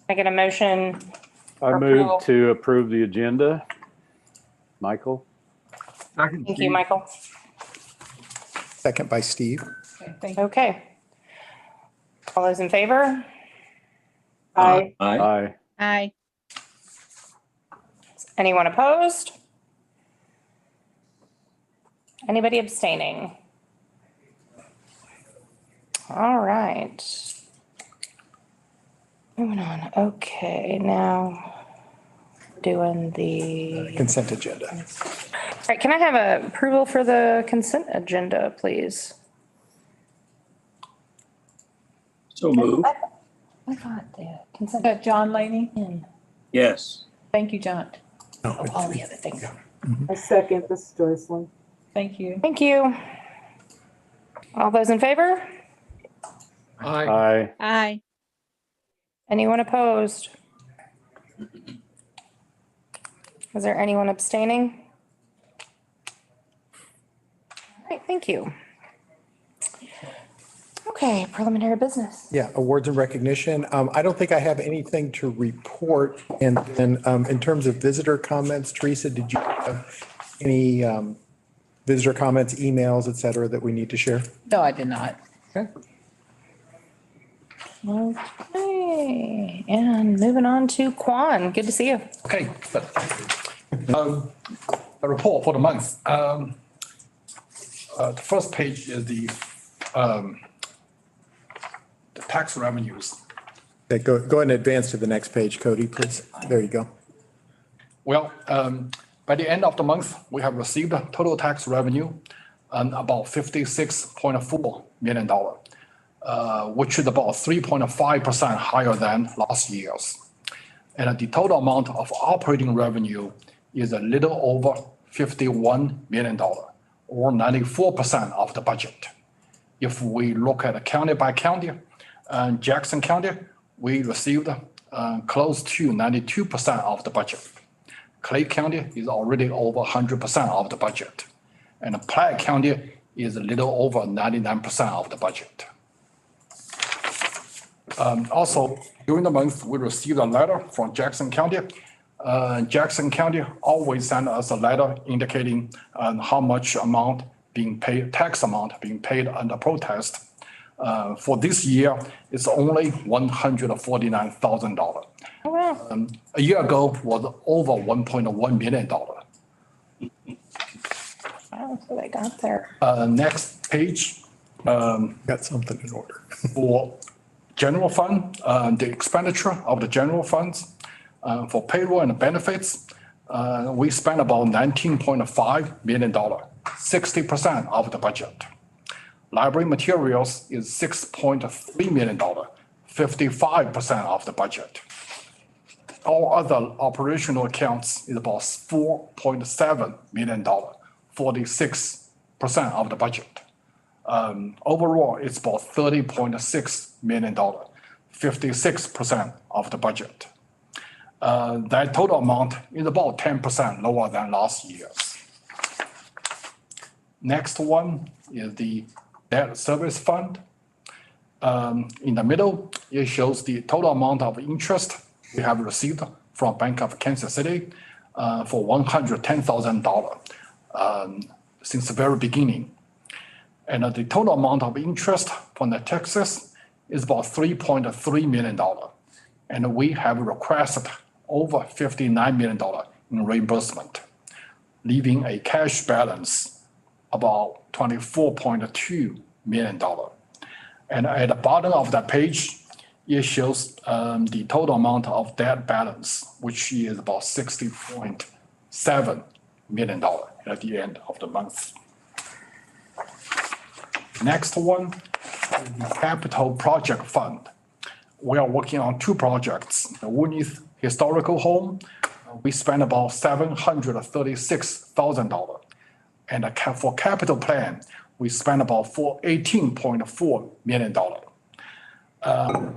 I get a motion? I Approval. move to approve the agenda. Michael? Second, Thank Steve. you, Michael. Second by Steve. Okay, thank you. Okay. All those in favor? Aye. Aye. Aye. Anyone opposed? Anybody abstaining? All right. Moving on. Okay, now doing the, Consent agenda. all right, can I have a approval for the consent agenda, please? So move. I thought the consent. John Laney? Yes. Thank you, John. Oh, all the other things. I second, this is Joycelyn. Thank you. Thank you. All those in favor? Aye. Aye. Anyone opposed? Is there anyone abstaining? All right, thank you. Okay, preliminary business. Yeah, awards and recognition. I don't think I have anything to report. And then in terms of visitor comments, Teresa, did you have any visitor comments, emails, et cetera, that we need to share? No, I did not. Okay. Okay, and moving on to Quan. Good to see you. Okay, but the report for the month. The first page is the tax revenues. Okay, go ahead and advance to the next page, Cody, please. There you go. Well, by the end of the month, we have received a total tax revenue about $56.4 million, which is about 3.5% higher than last year's. And the total amount of operating revenue is a little over $51 million, or 94% of the budget. If we look at county by county, Jackson County, we received close to 92% of the budget. Clay County is already over 100% of the budget. And Platte County is a little over 99% of the budget. Also, during the month, we received a letter from Jackson County. Jackson County always send us a letter indicating how much amount being paid, tax amount being paid under protest. For this year, it's only $149,000. Oh, wow. A year ago was over $1.1 million. Wow, so they got there. Next page, Got something in order. for general fund, the expenditure of the general funds, for payroll and benefits, we spent about $19.5 million, 60% of the budget. Library materials is $6.3 million, 55% of the budget. All other operational accounts is about $4.7 million, 46% of the budget. Overall, it's about $30.6 million, 56% of the budget. That total amount is about 10% lower than last year's. Next one is the debt service fund. In the middle, it shows the total amount of interest we have received from Bank of Kansas City for $110,000 since the very beginning. And the total amount of interest from the Texas is about $3.3 million. And we have requested over $59 million in reimbursement, leaving a cash balance about $24.2 million. And at the bottom of that page, it shows the total amount of debt balance, which is about $60.7 million at the end of the month. Next one, the capital project fund. We are working on two projects. The Woodneath Historical Home, we spent about $736,000. And for capital plan, we spent about $18.4 million.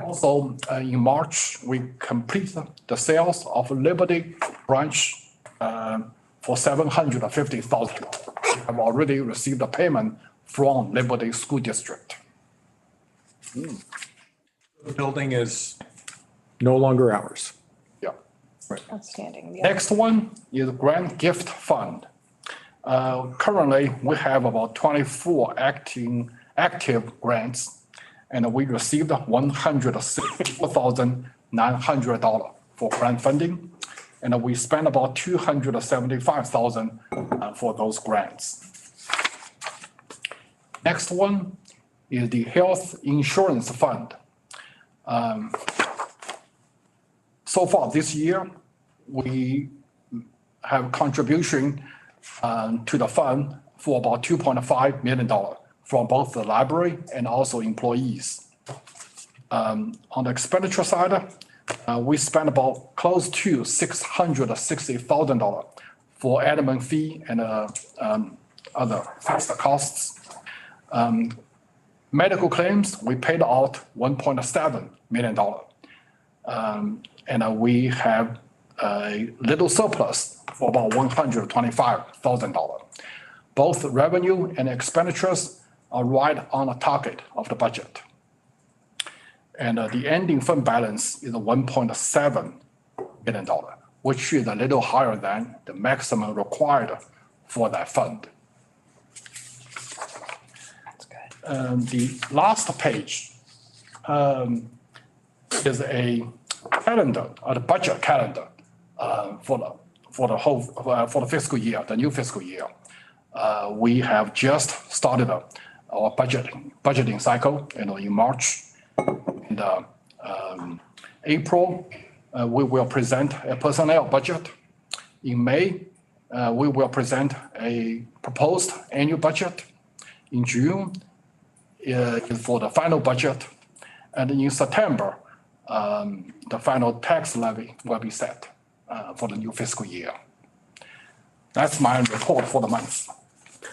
Also, in March, we completed the sales of Liberty Branch for $750,000. We have already received a payment from Liberty School District. The building is no longer ours. Yeah. Outstanding. Yeah. Next one is grant gift fund. Currently, we have about 24 active grants, and we received $164,900 for grant funding, and we spent about $275,000 for those grants. Next one is the health insurance fund. So far this year, we have contribution to the fund for about $2.5 million from both the library and also employees. On the expenditure side, we spent about close to $660,000 for admin fee and other fixed costs. Medical claims, we paid out $1.7 million. And we have a little surplus for about $125,000. Both revenue and expenditures are right on the target of the budget. And the ending fund balance is $1.7 million, which is a little higher than the maximum required for that fund. That's good. The last page is a calendar, or the budget calendar for the fiscal year, the new fiscal year. We have just started our budgeting cycle, in March. And April, we will present a personnel budget. In May, we will present a proposed annual budget. In June, for the final budget. And in September, the final tax levy will be set for the new fiscal year. That's my report for the month.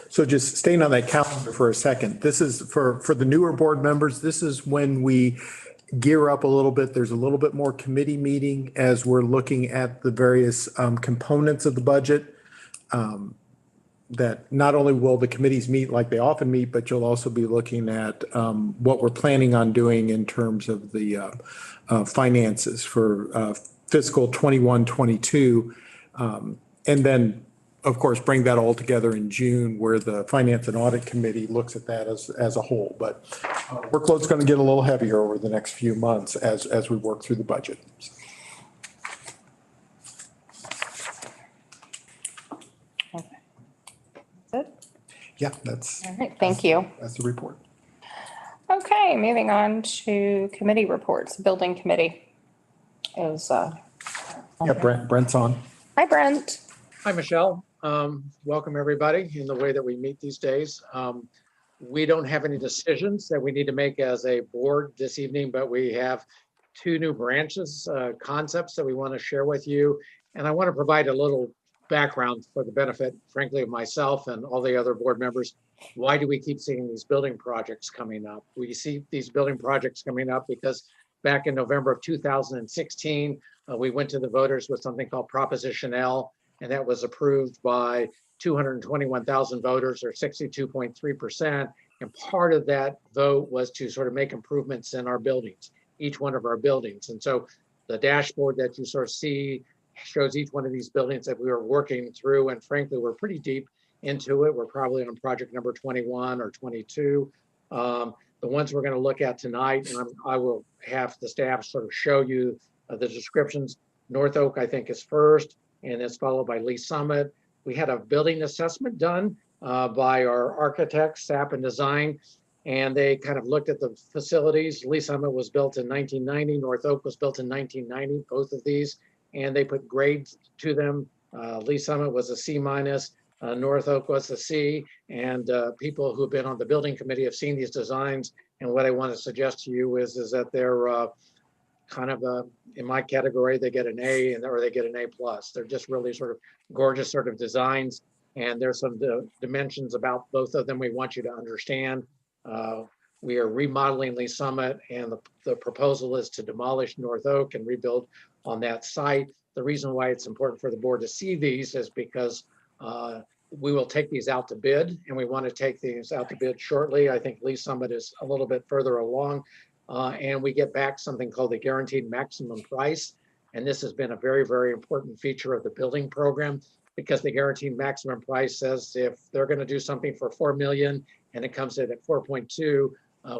So just staying on that calendar for a second, this is for the newer board members, this is when we gear up a little bit. There's a little bit more committee meeting as we're looking at the various components of the budget. That not only will the committees meet like they often meet, but you'll also be looking at what we're planning on doing in terms of the finances for fiscal 21, 22. And then, of course, bring that all together in June where the Finance and Audit Committee looks at that as a whole. But workload's going to get a little heavier over the next few months as we work through the budget. That's it. Yeah, that's All right, thank you. the report. Okay, moving on to committee reports. Building committee is, Yeah, Brent's on. hi, Brent. Hi, Michelle. Welcome, everybody, in the way that we meet these days. We don't have any decisions that we need to make as a board this evening, but we have two new branches, concepts that we want to share with you. And I want to provide a little background for the benefit, frankly, of myself and all the other board members. Why do we keep seeing these building projects coming up? We see these building projects coming up because back in November of 2016, we went to the voters with something called Proposition L, and that was approved by 221,000 voters, or 62.3%. And part of that vote was to sort of make improvements in our buildings, each one of our buildings. And so the dashboard that you sort of see shows each one of these buildings that we were working through. And frankly, we're pretty deep into it. We're probably on project number 21 or 22. The ones we're going to look at tonight, and I will have the staff sort of show you the descriptions. North Oak, I think, is first, and it's followed by Lee Summit. We had a building assessment done by our architects, SAP and Design, and they kind of looked at the facilities. Lee Summit was built in 1990. North Oak was built in 1990, both of these, and they put grades to them. Lee Summit was a C minus, North Oak was a C, and people who've been on the building committee have seen these designs. And what I want to suggest to you is that they're kind of in my category, they get an A or they get an A plus. They're just really sort of gorgeous sort of designs. And there's some dimensions about both of them we want you to understand. We are remodeling Lee Summit, and the proposal is to demolish North Oak and rebuild on that site. The reason why it's important for the board to see these is because we will take these out to bid, and we want to take these out to bid shortly. I think Lee Summit is a little bit further along. and we get back something called the guaranteed maximum price. And this has been a very, very important feature of the building program, because the guaranteed maximum price says if they're going to do something for 4 million and it comes in at 4.2,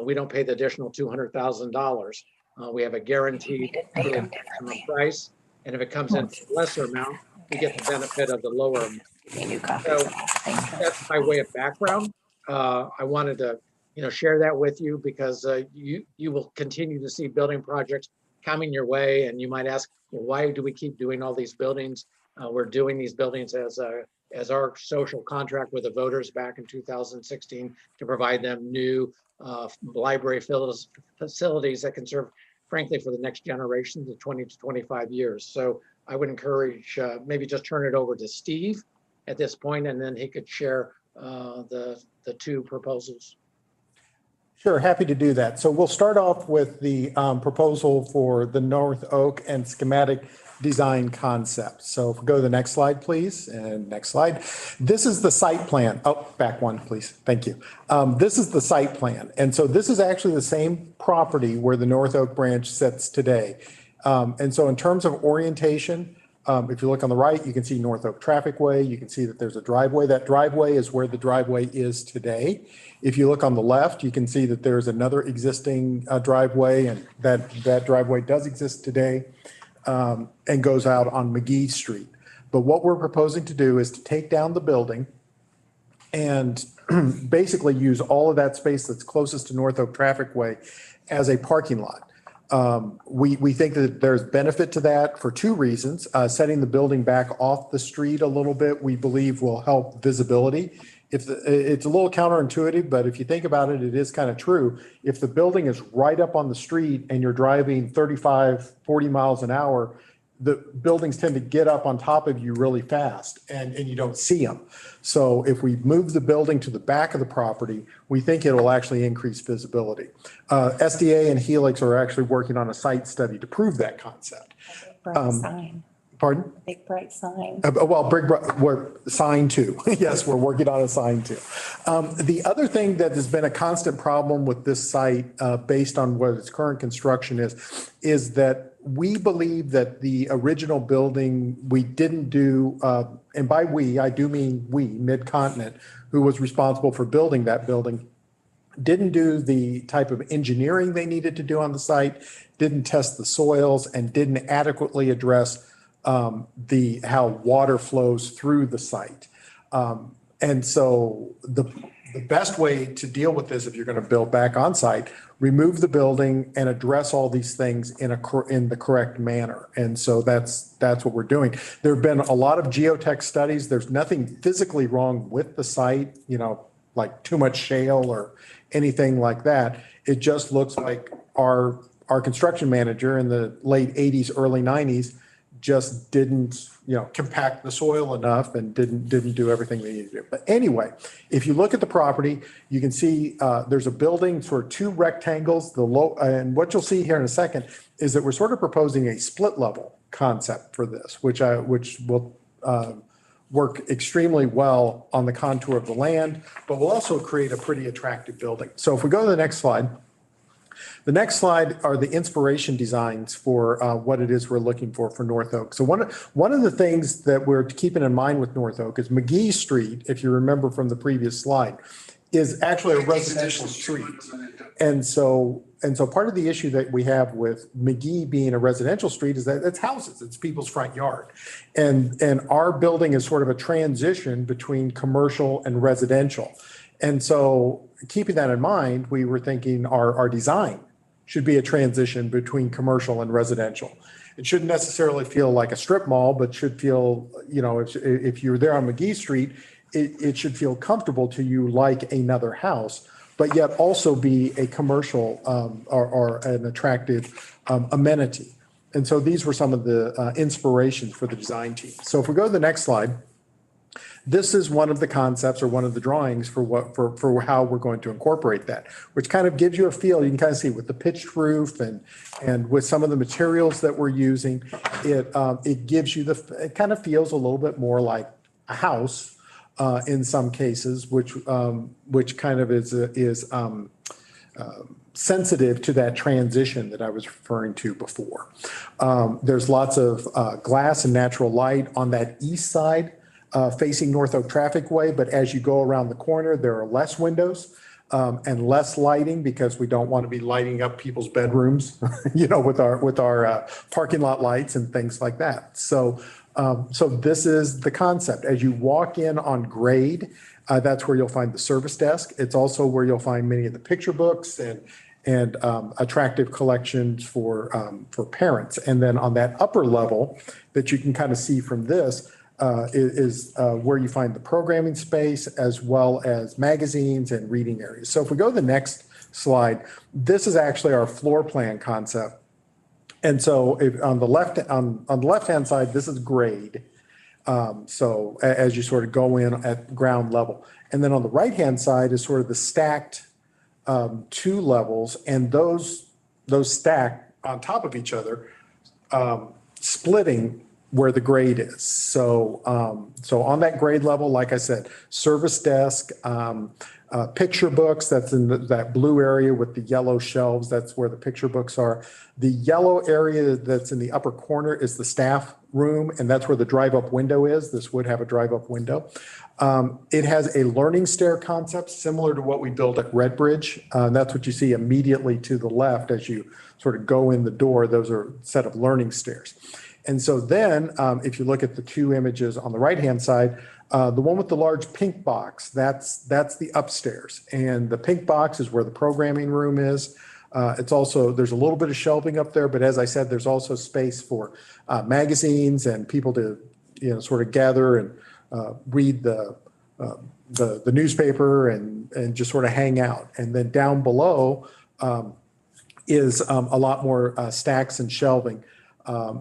we don't pay the additional $200,000. We have a guaranteed total maximum price, and if it comes in for a lesser amount, we get the benefit of the lower amount. New copies So of all things. that's by way of background. I wanted to, share that with you, because you will continue to see building projects coming your way, and you might ask, well, why do we keep doing all these buildings? We're doing these buildings as our social contract with the voters back in 2016 to provide them new library facilities that can serve, frankly, for the next generation, the 20 to 25 years. So I would encourage maybe just turn it over to Steve at this point, and then he could share the two proposals. Sure, happy to do that. So we'll start off with the proposal for the North Oak and schematic design concept. So if we go to the next slide, please, and next slide. This is the site plan. Oh, back one, please. Thank you. This is the site plan. And so this is actually the same property where the North Oak branch sits today. And so in terms of orientation, if you look on the right, you can see North Oak Traffic Way. You can see that there's a driveway. That driveway is where the driveway is today. If you look on the left, you can see that there's another existing driveway, and that driveway does exist today and goes out on McGee Street. But what we're proposing to do is to take down the building and basically use all of that space that's closest to North Oak Traffic Way as a parking lot. We think that there's benefit to that for two reasons. Setting the building back off the street a little bit, we believe will help visibility. It's a little counterintuitive, but if you think about it, it is kind of true. If the building is right up on the street and you're driving 35, 40 miles an hour, the buildings tend to get up on top of you really fast and you don't see them. So if we move the building to the back of the property, we think it will actually increase visibility. SDA and Helix are actually working on a site study to prove that concept. Bright sign, Pardon? big bright sign. Well, we're sign two. Yes, we're working on a sign two. The other thing that has been a constant problem with this site, based on what its current construction is that we believe that the original building, we didn't do, and by we, I do mean we, Mid-Continent, who was responsible for building that building, didn't do the type of engineering they needed to do on the site, didn't test the soils, and didn't adequately address how water flows through the site. And so the best way to deal with this, if you're going to build back on site, remove the building and address all these things in the correct manner. And so that's what we're doing. There have been a lot of geotech studies. There's nothing physically wrong with the site, like too much shale or anything like that. It just looks like our construction manager in the late 80s, early 90s just didn't, compact the soil enough and didn't do everything they needed to do. But anyway, if you look at the property, you can see there's a building, sort of two rectangles. And what you'll see here in a second is that we're sort of proposing a split level concept for this, which will work extremely well on the contour of the land, but will also create a pretty attractive building. So if we go to the next slide. The next slide are the inspiration designs for what it is we're looking for North Oak. So one of the things that we're keeping in mind with North Oak is McGee Street, if you remember from the previous slide, is actually a residential street. And so part of the issue that we have with McGee being a residential street is that it's houses, it's people's front yard. And our building is sort of a transition between commercial and residential. And so keeping that in mind, we were thinking our design should be a transition between commercial and residential. It shouldn't necessarily feel like a strip mall, but should feel, if you're there on McGee Street, it should feel comfortable to you like another house, but yet also be a commercial or an attractive amenity. And so these were some of the inspirations for the design team. So if we go to the next slide, this is one of the concepts or one of the drawings for how we're going to incorporate that, which kind of gives you a feel. You can kind of see with the pitched roof and with some of the materials that we're using, it gives you it kind of feels a little bit more like a house in some cases, which kind of is sensitive to that transition that I was referring to before. There's lots of glass and natural light on that east side facing North Oak Traffic Way, but as you go around the corner, there are less windows and less lighting because we don't want to be lighting up people's bedrooms, with our parking lot lights and things like that. So this is the concept. As you walk in on grade, that's where you'll find the service desk. It's also where you'll find many of the picture books and attractive collections for parents. And then on that upper level that you can kind of see from this is where you find the programming space as well as magazines and reading areas. So if we go to the next slide, this is actually our floor plan concept. And so if on the left-hand side, this is grade. So as you sort of go in at ground level. And then on the right-hand side is sort of the stacked 2 levels, and those stack on top of each other, splitting where the grade is. So on that grade level, like I said, service desk, picture books, that's in that blue area with the yellow shelves, that's where the picture books are. The yellow area that's in the upper corner is the staff room, and that's where the drive-up window is. This would have a drive-up window. It has a learning stair concept similar to what we built at Redbridge. That's what you see immediately to the left as you sort of go in the door. Those are a set of learning stairs. And so then if you look at the 2 images on the right-hand side, the one with the large pink box, that's the upstairs. And the pink box is where the programming room is. It's also, there's a little bit of shelving up there, but as I said, there's also space for magazines and people to, sort of gather and read the newspaper and just sort of hang out. And then down below is a lot more stacks and shelving.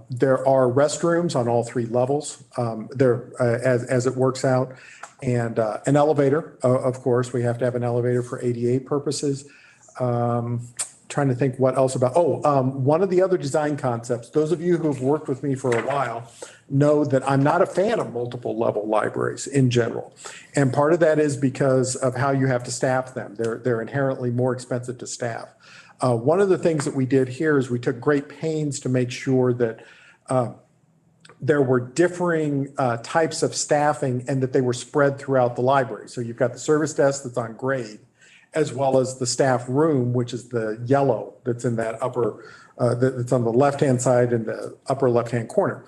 There are restrooms on all 3 levels there as it works out, and an elevator. Of course, we have to have an elevator for ADA purposes. Trying to think what else about, one of the other design concepts, those of you who have worked with me for a while know that I'm not a fan of multiple level libraries in general. And part of that is because of how you have to staff them. They're inherently more expensive to staff. One of the things that we did here is we took great pains to make sure that there were differing types of staffing and that they were spread throughout the library. So you've got the service desk that's on grade, as well as the staff room, which is the yellow that's in that upper, that's on the left-hand side in the upper left-hand corner.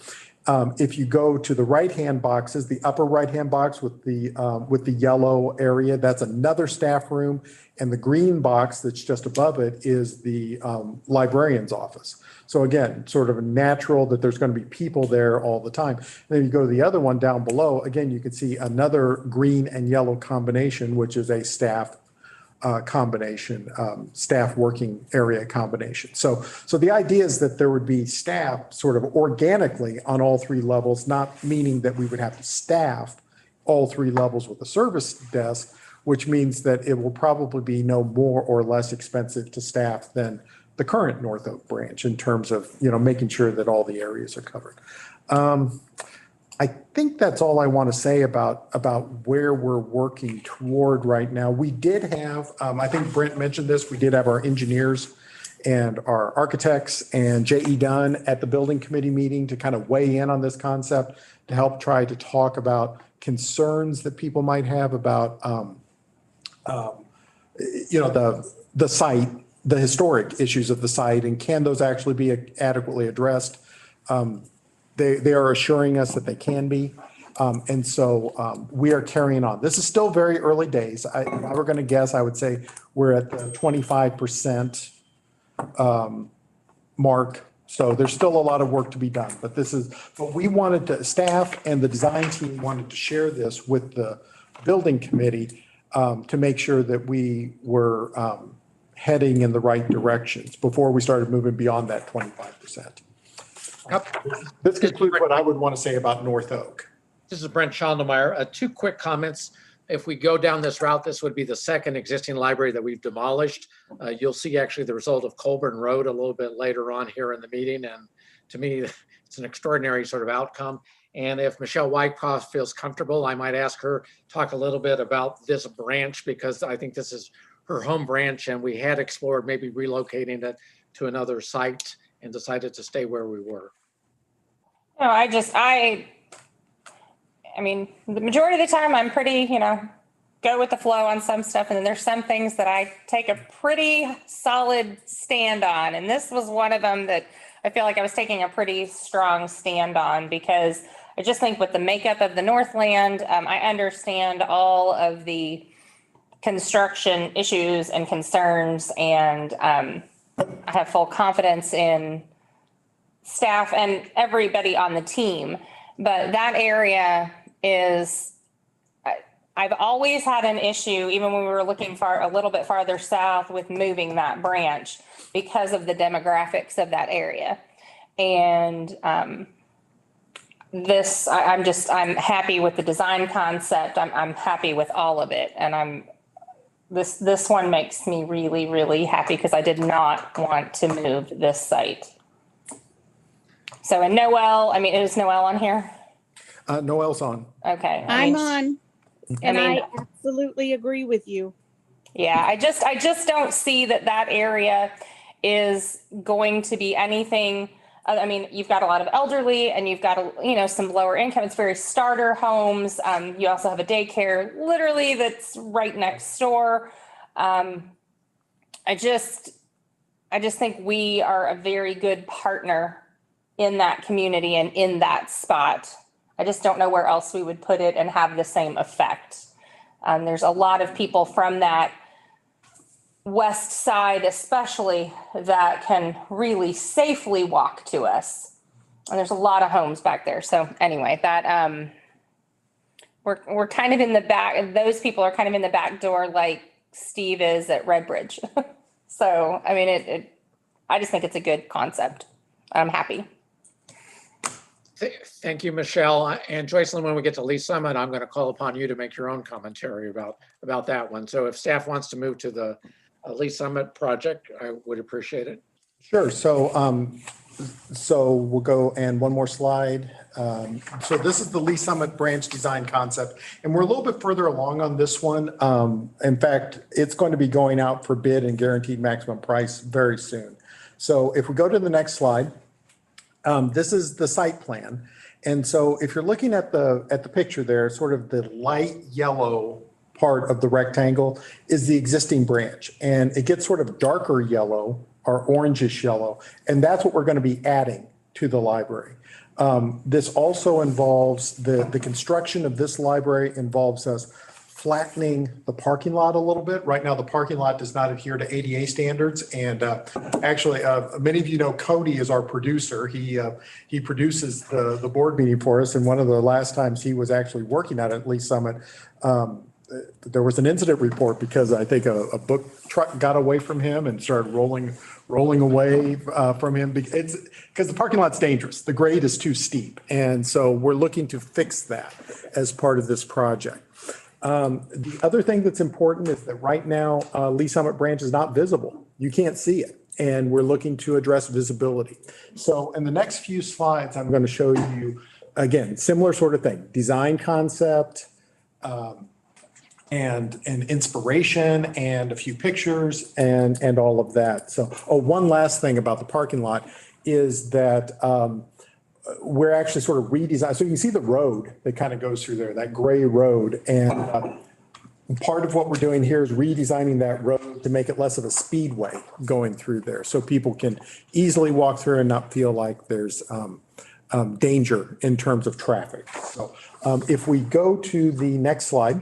If you go to the right-hand boxes, the upper right-hand box with the yellow area, that's another staff room. And the green box that's just above it is the librarian's office. So again, sort of natural that there's going to be people there all the time. And then you go to the other one down below, again, you can see another green and yellow combination, which is a staff combination, staff working area combination. So the idea is that there would be staff sort of organically on all 3 levels, not meaning that we would have to staff all 3 levels with a service desk, which means that it will probably be no more or less expensive to staff than the current North Oak branch in terms of, making sure that all the areas are covered. I think that's all I want to say about where we're working toward right now. We did have, I think Brent mentioned this, we did have our engineers and our architects and J.E. Dunn at the building committee meeting to kind of weigh in on this concept, to help try to talk about concerns that people might have about, the site, the historic issues of the site, and can those actually be adequately addressed? They are assuring us that they can be. And so we are carrying on. This is still very early days. If I were going to guess, I would say we're at the 25% mark. So there's still a lot of work to be done. But we wanted to, staff and the design team wanted to share this with the building committee to make sure that we were heading in the right directions before we started moving beyond that 25%. This concludes what I would want to say about North Oak. This is Brent Schondelmeyer. 2 quick comments. If we go down this route, this would be the second existing library that we've demolished. You'll see actually the result of Colburn Road a little bit later on here in the meeting. And to me, it's an extraordinary sort of outcome. And if Michelle Wyckoff feels comfortable, I might ask her talk a little bit about this branch, because I think this is her home branch, and we had explored maybe relocating it to another site and decided to stay where we were. No, I mean, the majority of the time I'm pretty, go with the flow on some stuff. And then there's some things that I take a pretty solid stand on. And this was one of them that I feel like I was taking a pretty strong stand on, because I just think with the makeup of the Northland, I understand all of the construction issues and concerns, and I have full confidence in staff and everybody on the team. But that area is, I've always had an issue, even when we were looking far, a little bit farther south, with moving that branch because of the demographics of that area. And I'm happy with the design concept. I'm happy with all of it. And this one makes me really, really happy, because I did not want to move this site. So, and Noel, is Noel on here? Noel's on. Okay. I'm on, and I mean- I absolutely agree with you. Yeah, I just don't see that area is going to be anything. You've got a lot of elderly, and you've got some lower income. It's very starter homes. You also have a daycare literally that's right next door. I just think we are a very good partner in that community and in that spot. I just don't know where else we would put it and have the same effect. There's a lot of people from that west side especially that can really safely walk to us. And there's a lot of homes back there. So anyway, that we're kind of in the back. Those people are kind of in the back door like Steve is at Redbridge. So, I just think it's a good concept. I'm happy. Thank you, Michelle. And Joycelyn, when we get to Lee Summit, I'm going to call upon you to make your own commentary about that one. So if staff wants to move to the Lee Summit project, I would appreciate it. Sure. So we'll go, and one more slide. So this is the Lee Summit branch design concept, and we're a little bit further along on this one. In fact, it's going to be going out for bid and guaranteed maximum price very soon. So if we go to the next slide, this is the site plan. And so if you're looking at the picture there, sort of the light yellow part of the rectangle is the existing branch, and it gets sort of darker yellow or orangish yellow. And that's what we're going to be adding to the library. This also involves the construction of this library involves us flattening the parking lot a little bit. Right now, the parking lot does not adhere to ADA standards. And actually, many of you know Cody is our producer. He produces the board meeting for us. And one of the last times he was actually working at Lee Summit, there was an incident report because I think a book truck got away from him and started rolling away from him. It's because the parking lot's dangerous. The grade is too steep. And so we're looking to fix that as part of this project. The other thing that's important is that right now, Lee Summit branch is not visible. You can't see it. And we're looking to address visibility. So in the next few slides, I'm going to show you, again, similar sort of thing, design concept, and inspiration and a few pictures and all of that. So, one last thing about the parking lot is that we're actually sort of redesigning. So you can see the road that kind of goes through there, that gray road. And part of what we're doing here is redesigning that road to make it less of a speedway going through there, so people can easily walk through and not feel like there's danger in terms of traffic. So if we go to the next slide,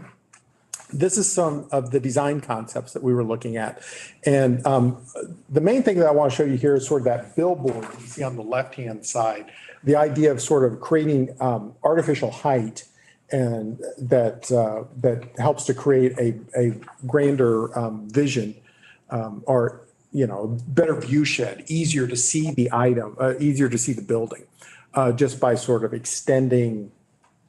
this is some of the design concepts that we were looking at. And the main thing that I want to show you here is sort of that billboard you see on the left-hand side, the idea of sort of creating artificial height, and that helps to create a grander vision, or, better view shed, easier to see the item, easier to see the building, just by sort of extending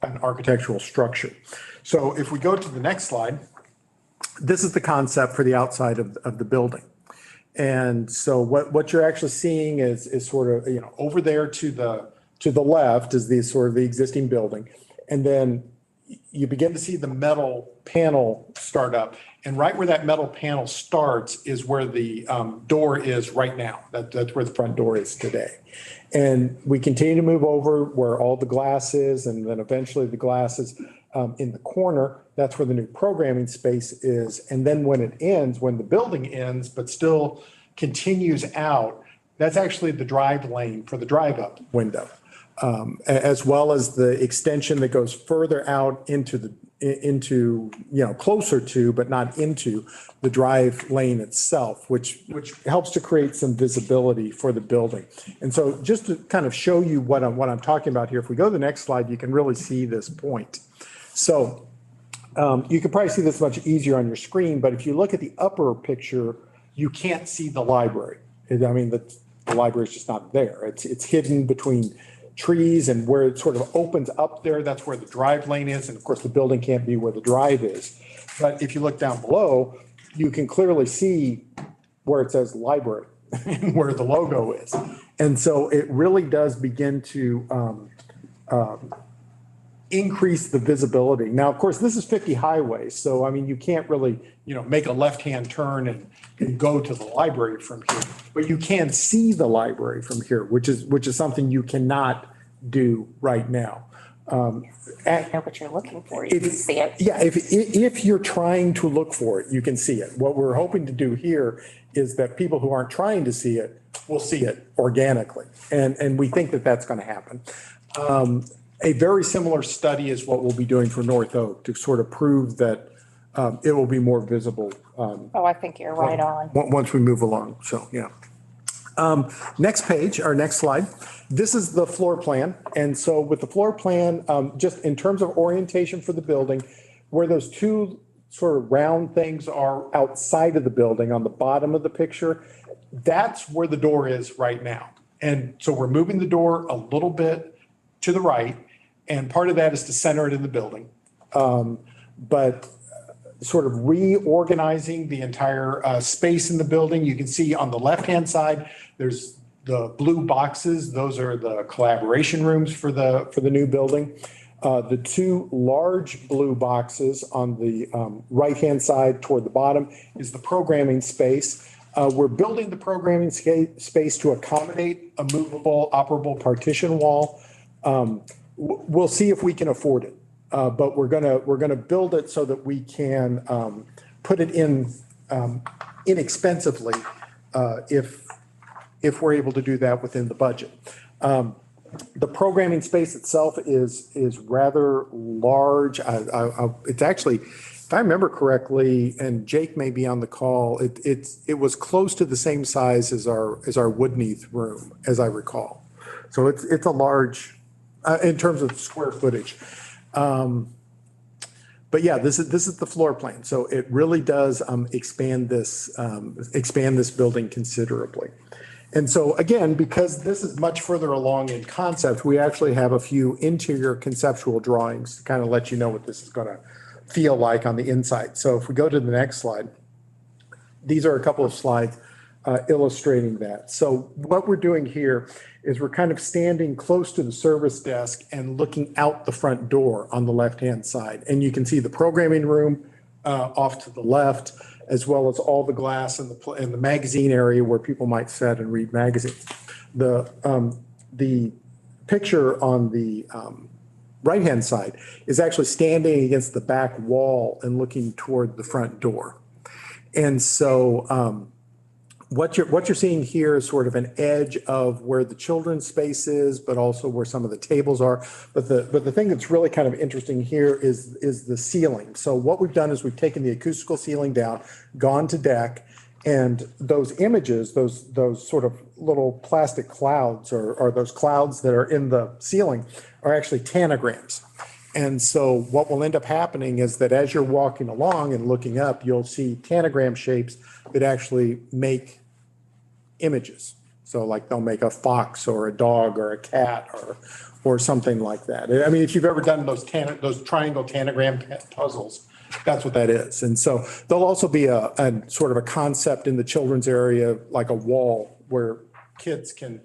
an architectural structure. So if we go to the next slide, this is the concept for the outside of the building. And so what you're actually seeing is sort of, over there to the left is the sort of the existing building. And then, you begin to see the metal panel start up. And right where that metal panel starts is where the door is right now. That's where the front door is today. And we continue to move over where all the glass is, and then eventually the glass is in the corner. That's where the new programming space is. And then when it ends, when the building ends, but still continues out, that's actually the drive lane for the drive-up window, as well as the extension that goes further out into, closer to, but not into the drive lane itself, which helps to create some visibility for the building. And so just to kind of show you what I'm talking about here, if we go to the next slide, you can really see this point. So you can probably see this much easier on your screen, but if you look at the upper picture, you can't see the library. I mean, the library is just not there. It's hidden between trees, and where it sort of opens up there, that's where the drive lane is. And of course, the building can't be where the drive is. But if you look down below, you can clearly see where it says library and where the logo is. And so it really does begin to increase the visibility. Now, of course, this is 50 highway. So, I mean, you can't really, make a left-hand turn and go to the library from here, but you can see the library from here, which is something you cannot do right now. I know what you're looking for. You can see it. Yeah, if you're trying to look for it, you can see it. What we're hoping to do here is that people who aren't trying to see it will see it organically. And we think that that's going to happen. A very similar study is what we'll be doing for North Oak to sort of prove that it will be more visible. Oh, I think you're right on. Once we move along. So, yeah. Next page, our next slide. This is the floor plan. And so with the floor plan, just in terms of orientation for the building, where those two sort of round things are outside of the building on the bottom of the picture, that's where the door is right now. And so we're moving the door a little bit to the right, and part of that is to center it in the building. But sort of reorganizing the entire space in the building. You can see on the left-hand side, there's the blue boxes. Those are the collaboration rooms for the new building. The two large blue boxes on the right-hand side toward the bottom is the programming space. We're building the programming space to accommodate a movable, operable partition wall. We'll see if we can afford it. But we're gonna build it so that we can put it in inexpensively if we're able to do that within the budget. The programming space itself is rather large. It's actually, if I remember correctly, and Jake may be on the call, it was close to the same size as our Woodneath room, as I recall. So it's a large in terms of square footage. But yeah, this is the floor plan. So it really does expand this building considerably. And so again, because this is much further along in concept, we actually have a few interior conceptual drawings to kind of let you know what this is going to feel like on the inside. So if we go to the next slide, these are a couple of slides illustrating that. So what we're doing here is we're kind of standing close to the service desk and looking out the front door on the left-hand side. And you can see the programming room off to the left, as well as all the glass and the magazine area where people might sit and read magazines. The picture on the right-hand side is actually standing against the back wall and looking toward the front door. And so what you're seeing here is sort of an edge of where the children's space is, but also where some of the tables are. But the thing that's really kind of interesting here is the ceiling. So what we've done is we've taken the acoustical ceiling down, gone to deck, and those images, those sort of little plastic clouds or those clouds that are in the ceiling are actually tanagrams. And so what will end up happening is that as you're walking along and looking up, you'll see tanagram shapes that actually make images. So like they'll make a fox or a dog or a cat or something like that. I mean, if you've ever done those triangle tanagram puzzles, that's what that is. And so there'll also be a sort of a concept in the children's area, like a wall where kids can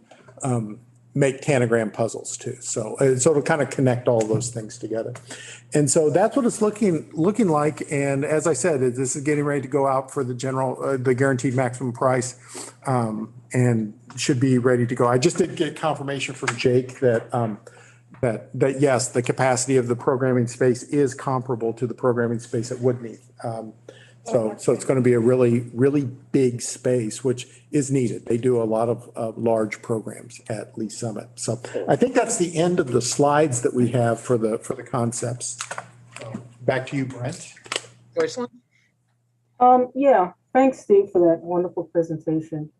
make tanagram puzzles too. So it'll kind of connect all those things together. And so that's what it's looking like. And as I said, this is getting ready to go out for the general, the guaranteed maximum price, and should be ready to go. I just did get confirmation from Jake that yes, the capacity of the programming space is comparable to the programming space at Woodmead. So it's going to be a really, really big space, which is needed. They do a lot of large programs at Lee Summit. So I think that's the end of the slides that we have for the concepts. Back to you, Brent. Joycelyn? Yeah, thanks, Steve, for that wonderful presentation.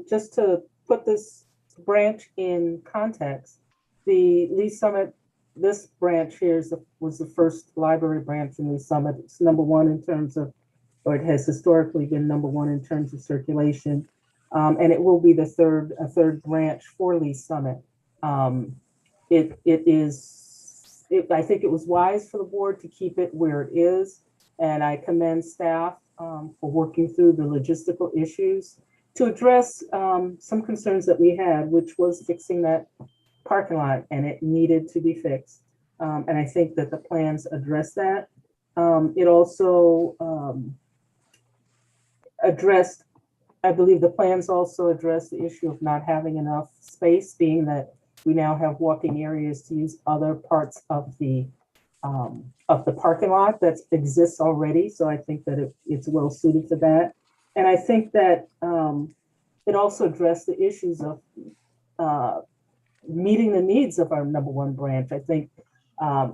Just to put this branch in context, the Lee Summit, this branch here was the first library branch in Lee Summit. It's number one in terms of, or it has historically been number one in terms of circulation. And it will be a third branch for Lee Summit. I think it was wise for the board to keep it where it is. And I commend staff for working through the logistical issues to address some concerns that we had, which was fixing that parking lot, and it needed to be fixed. And I think that the plans address that. It also addressed, I believe the plans also address the issue of not having enough space, being that we now have walking areas to use other parts of the parking lot that exists already. So I think that it's well suited for that. And I think that it also addressed the issues of meeting the needs of our number one branch. I think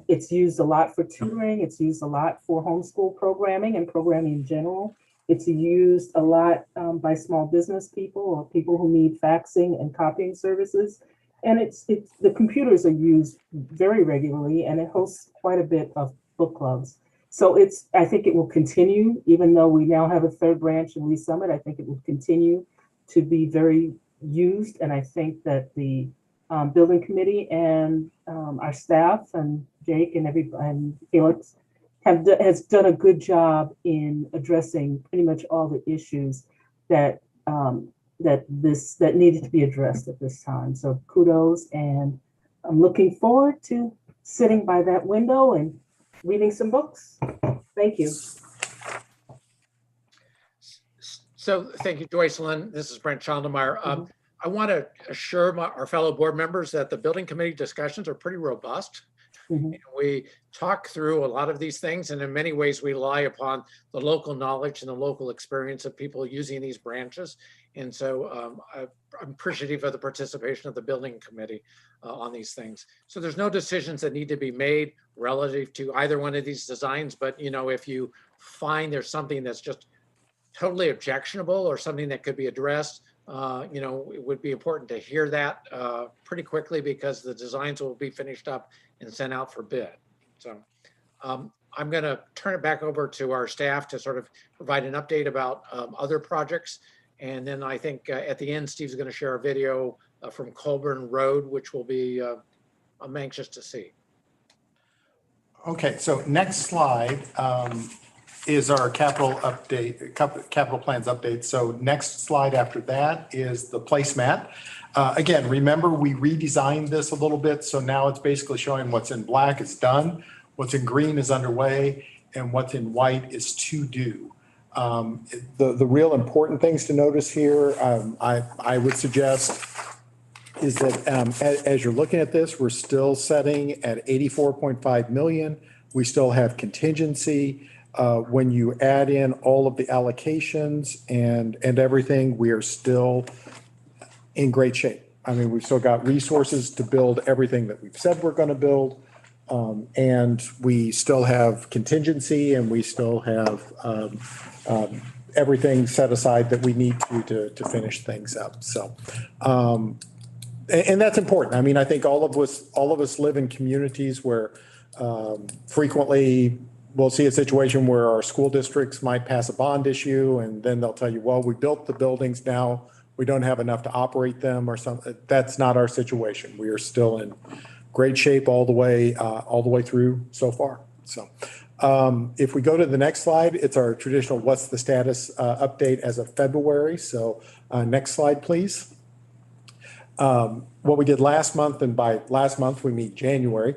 it's used a lot for tutoring. It's used a lot for homeschool programming and programming in general. It's used a lot by small business people or people who need faxing and copying services. And the computers are used very regularly, and it hosts quite a bit of book clubs. So I think it will continue, even though we now have a third branch in Lee Summit. I think it will continue to be very used. And I think that the building committee and our staff and Jake and Felix has done a good job in addressing pretty much all the issues that needed to be addressed at this time. So kudos, and I'm looking forward to sitting by that window and reading some books. Thank you. So thank you, Joycelyn. This is Brent Schandelmeyer. I want to assure our fellow board members that the building committee discussions are pretty robust. Mhm. We talk through a lot of these things, and in many ways we rely upon the local knowledge and the local experience of people using these branches. And so I'm appreciative of the participation of the building committee on these things. So there's no decisions that need to be made relative to either one of these designs, but if you find there's something that's just totally objectionable or something that could be addressed, it would be important to hear that pretty quickly, because the designs will be finished up and sent out for bid. So I'm going to turn it back over to our staff to sort of provide an update about other projects. And then I think at the end, Steve's going to share a video from Colburn Road, which will be, I'm anxious to see. Okay, so next slide is our capital update, capital plans update. So next slide after that is the placemat. Again, remember we redesigned this a little bit. So now it's basically showing what's in black is done, what's in green is underway, and what's in white is to do. The real important things to notice here, I would suggest is that as you're looking at this, we're still setting at 84.5 million. We still have contingency. When you add in all of the allocations and everything, we are still in great shape. I mean, we've still got resources to build everything that we've said we're going to build. And we still have contingency, and we still have everything set aside that we need to finish things up. So, and that's important. I mean, I think all of us live in communities where frequently we'll see a situation where our school districts might pass a bond issue, and then they'll tell you, well, we built the buildings, now we don't have enough to operate them or something. That's not our situation. We are still in great shape all the way through so far. So if we go to the next slide, it's our traditional what's the status update as of February. So next slide, please. What we did last month, and by last month, we mean January,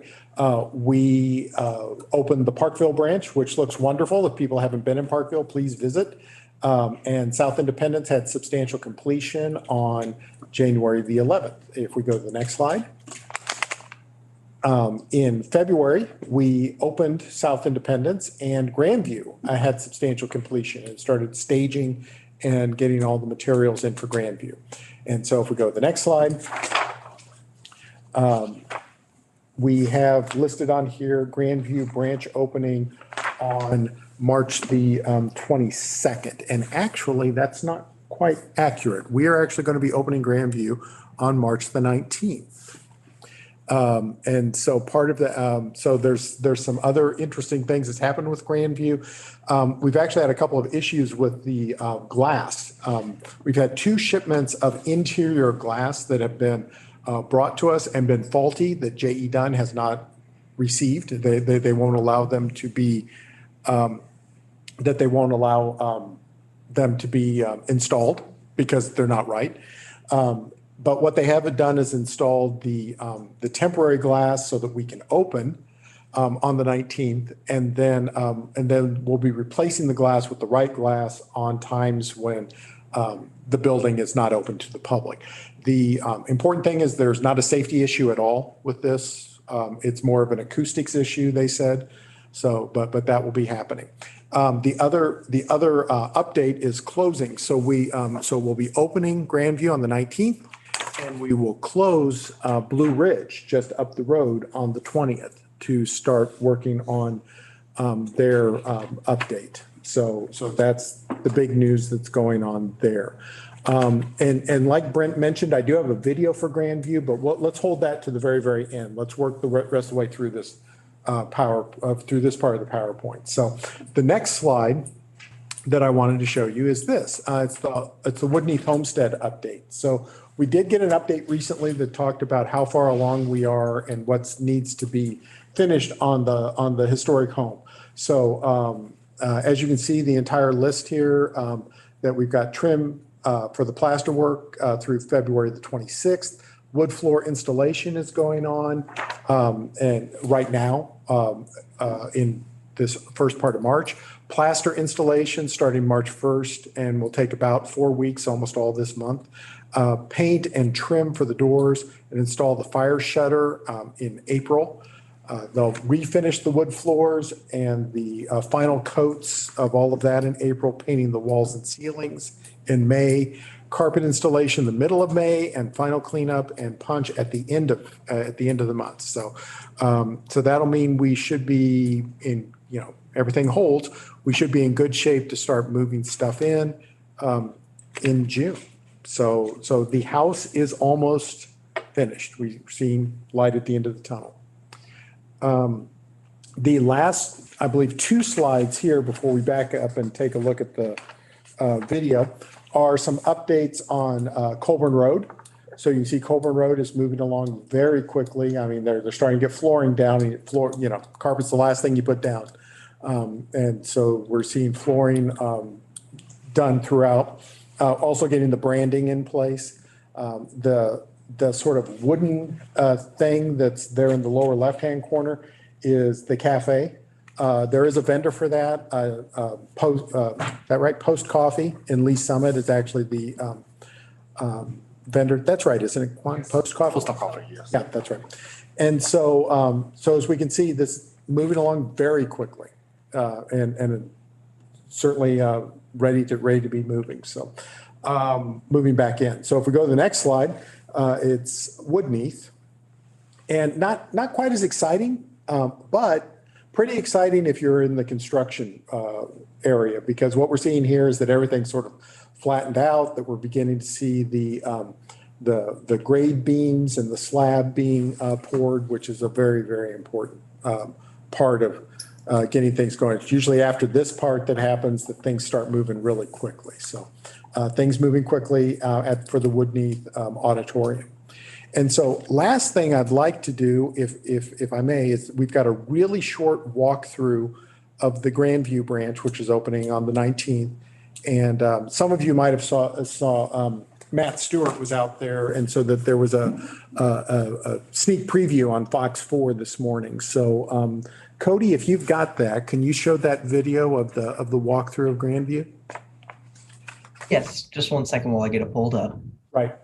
we opened the Parkville branch, which looks wonderful. If people haven't been in Parkville, please visit. And South Independence had substantial completion on January the 11th. If we go to the next slide. In February, we opened South Independence, and Grandview had substantial completion and started staging and getting all the materials in for Grandview. And so if we go to the next slide, we have listed on here Grandview branch opening on March the 22nd. And actually, that's not quite accurate. We are actually going to be opening Grandview on March the 19th. And so part of the, so there's some other interesting things that's happened with Grandview. We've actually had a couple of issues with the glass. We've had 2 shipments of interior glass that have been brought to us and been faulty that J.E. Dunn has not received. They won't allow them to be, that they won't allow them to be installed because they're not right. But what they haven't done is installed the temporary glass so that we can open on the 19th, and then we'll be replacing the glass with the right glass on times when the building is not open to the public. The important thing is there's not a safety issue at all with this. It's more of an acoustics issue, they said. So, but that will be happening. The other update is closing. So we'll be opening Grandview on the 19th. And we will close Blue Ridge just up the road on the 20th to start working on their update. So that's the big news that's going on there. And like Brent mentioned, I do have a video for Grandview, but let's hold that to the very, very end. Let's work the rest of the way through this through this part of the PowerPoint. So the next slide that I wanted to show you is this. It's the Woodneath Homestead update. So we did get an update recently that talked about how far along we are and what needs to be finished on the historic home. So as you can see, the entire list here that we've got trim for the plaster work through February the 26th. Wood floor installation is going on and right now in this first part of March. Plaster installation starting March 1st and will take about 4 weeks, almost all this month. Paint and trim for the doors and install the fire shutter in April. They'll refinish the wood floors and the final coats of all of that in April, painting the walls and ceilings in May. Carpet installation the middle of May and final cleanup and punch at the end of the month. So that'll mean we should be in, everything holds. We should be in good shape to start moving stuff in June. So the house is almost finished. We've seen light at the end of the tunnel. The last, I believe, 2 slides here before we back up and take a look at the video are some updates on Colburn Road. So you can see Colburn Road is moving along very quickly. I mean, they're starting to get flooring down. Carpet's the last thing you put down. And so we're seeing flooring done throughout. Also getting the branding in place. The sort of wooden thing that's there in the lower left-hand corner is the cafe. There is a vendor for that. Post Coffee in Lee Summit is actually the vendor. That's right, isn't it, Juan? Post Coffee? Post Coffee, yes. Yeah, that's right. And so as we can see, this moving along very quickly and certainly ready to be moving. So moving back in. So if we go to the next slide, it's Woodneath, and not quite as exciting, but pretty exciting if you're in the construction area, because what we're seeing here is that everything's sort of flattened out, that we're beginning to see the grade beams and the slab being poured, which is a very, very important part of getting things going. It's usually after this part that happens that things start moving really quickly. So things moving quickly for the Woodneath Auditorium. And so last thing I'd like to do, if I may, is we've got a really short walkthrough of the Grandview branch, which is opening on the 19th. And some of you might have saw Matt Stewart was out there, and so that there was a sneak preview on Fox 4 this morning. So Cody, if you've got that, can you show that video of the walkthrough of Grandview? Yes, just 1 second while I get it pulled up. Right.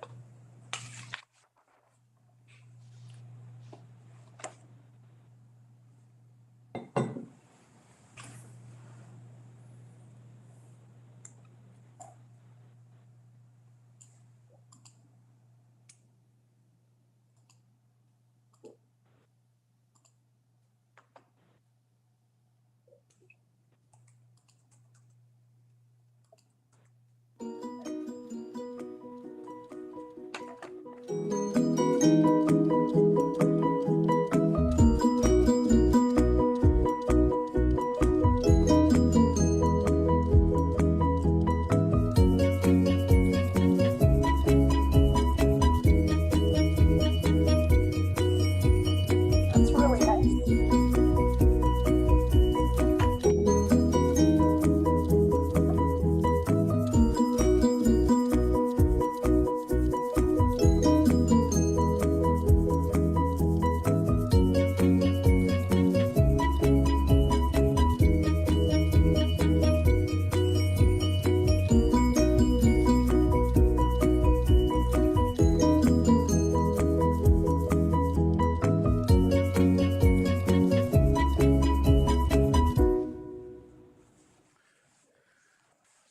That's really nice.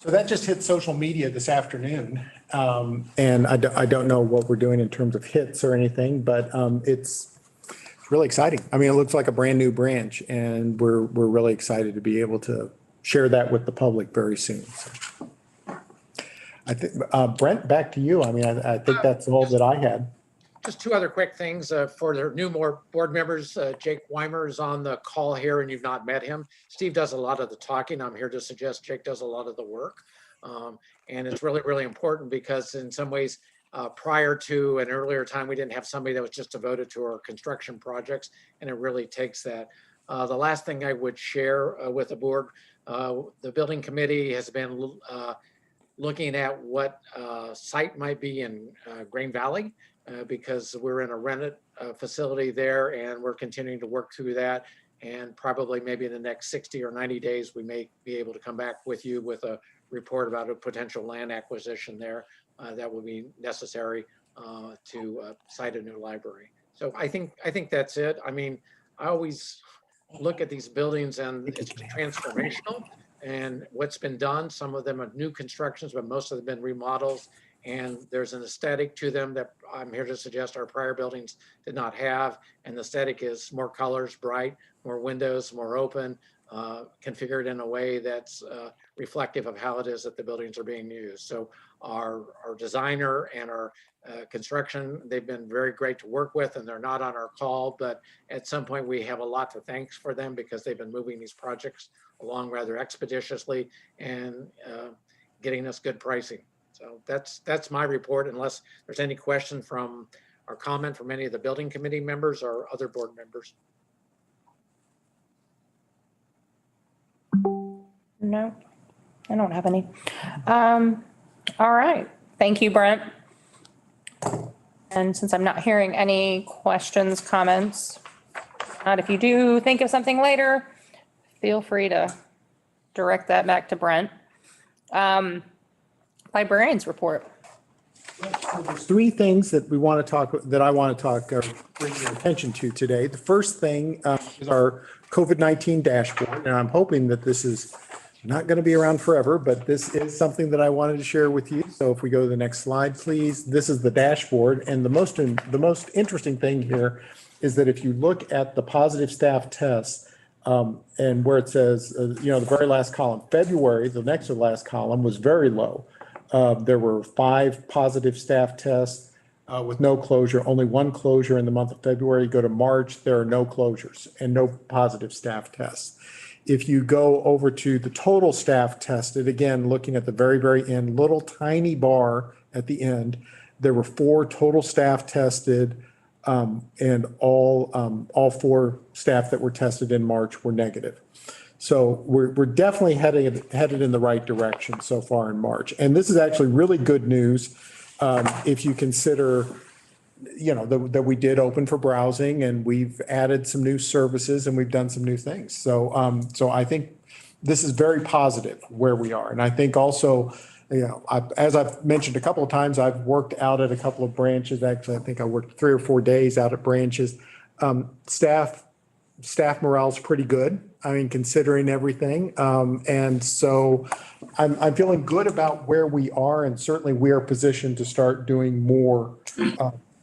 So that just hit social media this afternoon. And I don't know what we're doing in terms of hits or anything, but it's really exciting. I mean, it looks like a brand new branch, and we're really excited to be able to share that with the public very soon. So I think, Brent, back to you. I mean, I think that's all that I had. Just two other quick things for the new more board members. Jake Weimer is on the call here and you've not met him. Steve does a lot of the talking. I'm here to suggest Jake does a lot of the work. And it's really, really important because in some ways, prior to an earlier time, we didn't have somebody that was just devoted to our construction projects, and it really takes that. The last thing I would share with the board, the building committee has been looking at what site might be in Grain Valley. Because we're in a rented facility there and we're continuing to work through that. And probably maybe in the next 60 or 90 days, we may be able to come back with you with a report about a potential land acquisition there that will be necessary to site a new library. So I think that's it. I mean, I always look at these buildings and it's transformational and what's been done. Some of them are new constructions, but most of them have been remodels. And there's an aesthetic to them that I'm here to suggest our prior buildings did not have. And the aesthetic is more colors, bright, more windows, more open, configured in a way that's reflective of how it is that the buildings are being used. So our designer and our construction, they've been very great to work with, and they're not on our call, but at some point we have a lot to thanks for them because they've been moving these projects along rather expeditiously and getting us good pricing. So that's my report, unless there's any question from or comment from any of the building committee members or other board members. No, I don't have any. All right. Thank you, Brent. And since I'm not hearing any questions, comments, and if you do think of something later, feel free to direct that back to Brent. Librarians report. There's three things that I want to talk or bring your attention to today. The first thing is our COVID-19 dashboard, and I'm hoping that this is not going to be around forever, but this is something that I wanted to share with you. So if we go to the next slide, please. This is the dashboard, and the most interesting thing here is that if you look at the positive staff tests and where it says, the very last column, February, the next to the last column was very low. There were 5 positive staff tests with no closure, only 1 closure in the month of February. Go to March, there are no closures and no positive staff tests. If you go over to the total staff tested, again, looking at the very, very end, little tiny bar at the end, there were 4 total staff tested and all 4 staff that were tested in March were negative. So we're definitely headed in the right direction so far in March. And this is actually really good news. if you consider, that we did open for browsing and we've added some new services and we've done some new things. So I think this is very positive where we are. And I think also, as I've mentioned a couple of times, I've worked out at a couple of branches. Actually, I think I worked 3 or 4 days out at branches. Staff morale is pretty good. I mean, considering everything. And so I'm feeling good about where we are, and certainly we are positioned to start doing more,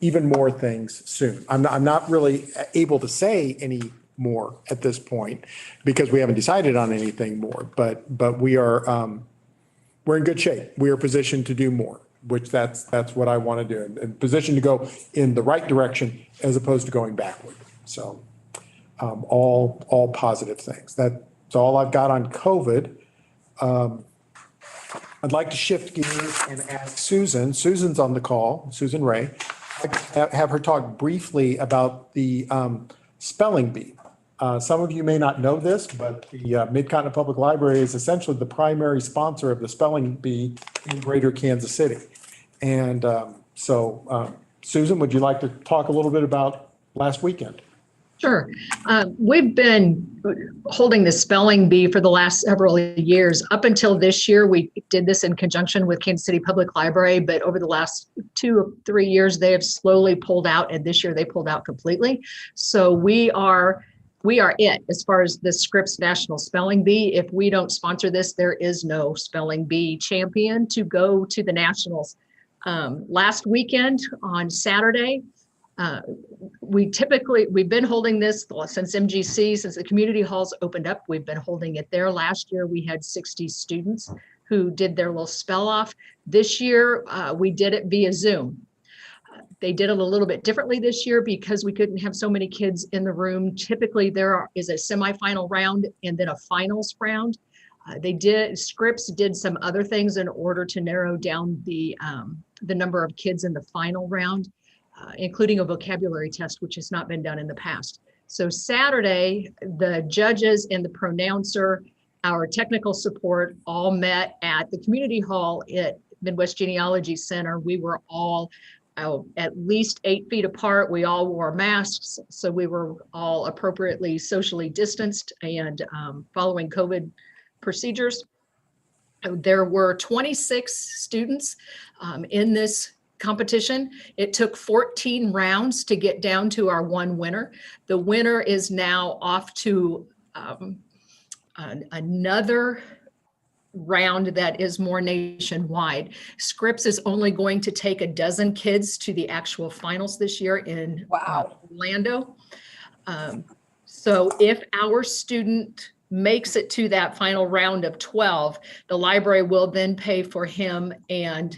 even more things soon. I'm not really able to say any more at this point because we haven't decided on anything more, but we are, we're in good shape. We are positioned to do more, which that's what I want to do, and positioned to go in the right direction as opposed to going backward. So all positive things. That's all I've got on COVID. I'd like to shift gears and ask Susan. Susan's on the call, Susan Ray. Have her talk briefly about the spelling bee. Some of you may not know this, but the Mid-Continent Public Library is essentially the primary sponsor of the spelling bee in Greater Kansas City. And so Susan, would you like to talk a little bit about last weekend? Sure. We've been holding the spelling bee for the last several years. Up until this year, we did this in conjunction with Kansas City Public Library, but over the last 2 or 3 years, they have slowly pulled out, and this year they pulled out completely. So we are it as far as the Scripps National Spelling Bee. If we don't sponsor this, there is no spelling bee champion to go to the nationals. Last weekend on Saturday, we've been holding this since MGC, since the community halls opened up. We've been holding it there. Last year, we had 60 students who did their little spell off. This year, we did it via Zoom. They did it a little bit differently this year because we couldn't have so many kids in the room. Typically, there is a semifinal round and then a finals round. Scripps did some other things in order to narrow down the number of kids in the final round, including a vocabulary test, which has not been done in the past. So Saturday, the judges and the pronouncer, our technical support all met at the community hall at Midwest Genealogy Center. We were all at least 8 feet apart. We all wore masks, so we were all appropriately socially distanced and following COVID procedures. There were 26 students in this competition. It took 14 rounds to get down to our one winner. The winner is now off to another round that is more nationwide. Scripps is only going to take a dozen kids to the actual finals this year in Orlando. So if our student makes it to that final round of 12, the library will then pay for him and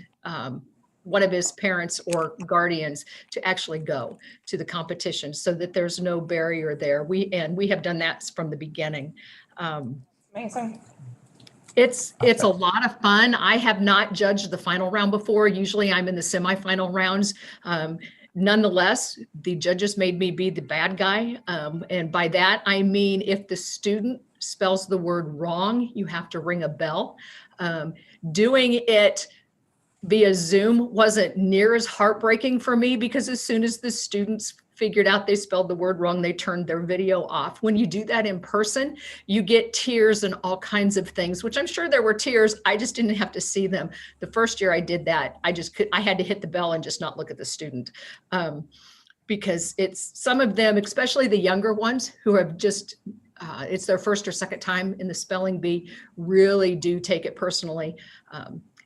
one of his parents or guardians to actually go to the competition so that there's no barrier there. We have done that from the beginning. Amazing. It's a lot of fun. I have not judged the final round before. Usually I'm in the semifinal rounds. Nonetheless, the judges made me be the bad guy. And by that, I mean, if the student spells the word wrong, you have to ring a bell. Doing it via Zoom wasn't near as heartbreaking for me because as soon as the students figured out they spelled the word wrong, they turned their video off. When you do that in person, you get tears and all kinds of things, which I'm sure there were tears. I just didn't have to see them. The first year I did that, I had to hit the bell and just not look at the student. Because it's some of them, especially the younger ones who have just, it's their first or second time in the spelling bee, really do take it personally.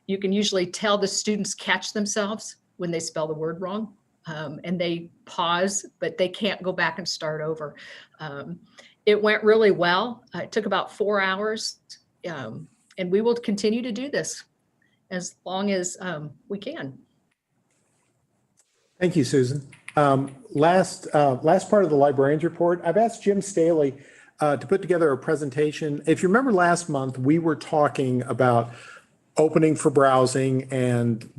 You can usually tell the students catch themselves when they spell the word wrong. And they pause, but they can't go back and start over. It went really well. It took about 4 hours, and we will continue to do this as long as we can. Thank you, Susan. Last part of the librarian's report, I've asked Jim Staley to put together a presentation. If you remember last month, we were talking about opening for browsing, and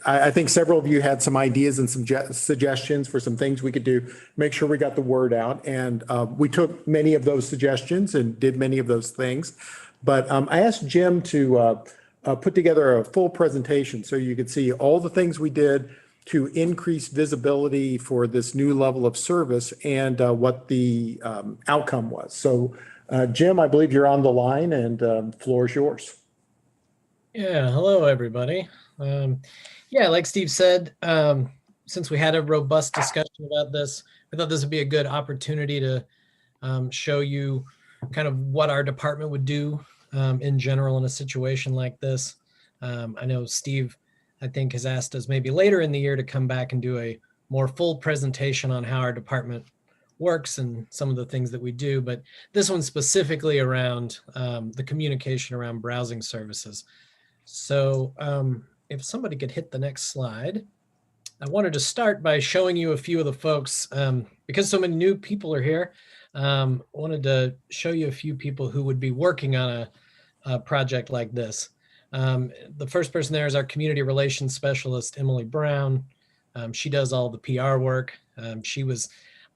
I think several of you had some ideas and some suggestions for some things we could do, make sure we got the word out. And we took many of those suggestions and did many of those things. But I asked Jim to put together a full presentation so you could see all the things we did to increase visibility for this new level of service and what the outcome was. So Jim, I believe you're on the line and floor is yours. Yeah, hello, everybody. Yeah, like Steve said, since we had a robust discussion about this, I thought this would be a good opportunity to show you kind of what our department would do in general in a situation like this. I know Steve, I think, has asked us maybe later in the year to come back and do a more full presentation on how our department works and some of the things that we do, but this one's specifically around the communication around browsing services. So if somebody could hit the next slide. I wanted to start by showing you a few of the folks, because so many new people are here. I wanted to show you a few people who would be working on a project like this. The first person there is our community relations specialist, Emily Brown. She does all the PR work. She was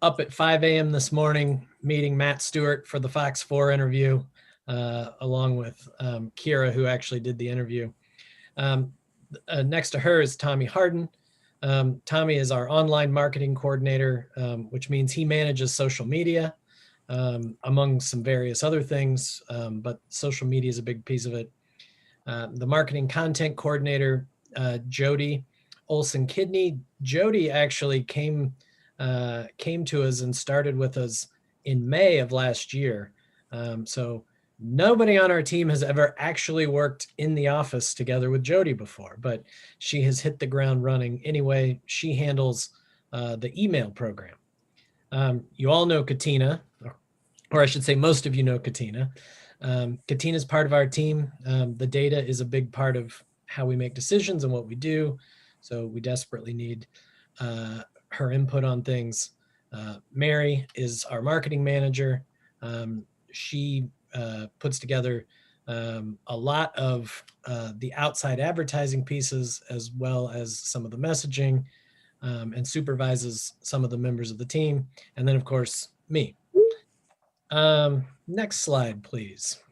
up at 5 a.m. this morning meeting Matt Stewart for the Fox 4 interview, along with Kira, who actually did the interview. Next to her is Tommy Harden. Tommy is our online marketing coordinator, which means he manages social media, among some various other things, but social media is a big piece of it. The marketing content coordinator, Jody Olson-Kidney. Jody actually came to us and started with us in May of last year. So nobody on our team has ever actually worked in the office together with Jody before, but she has hit the ground running. Anyway, she handles the email program. You all know Katina, or I should say most of you know Katina. Katina is part of our team. The data is a big part of how we make decisions and what we do. So we desperately need her input on things. Mary is our marketing manager. She puts together a lot of the outside advertising pieces, as well as some of the messaging, and supervises some of the members of the team. And then, of course, me. Next slide, please.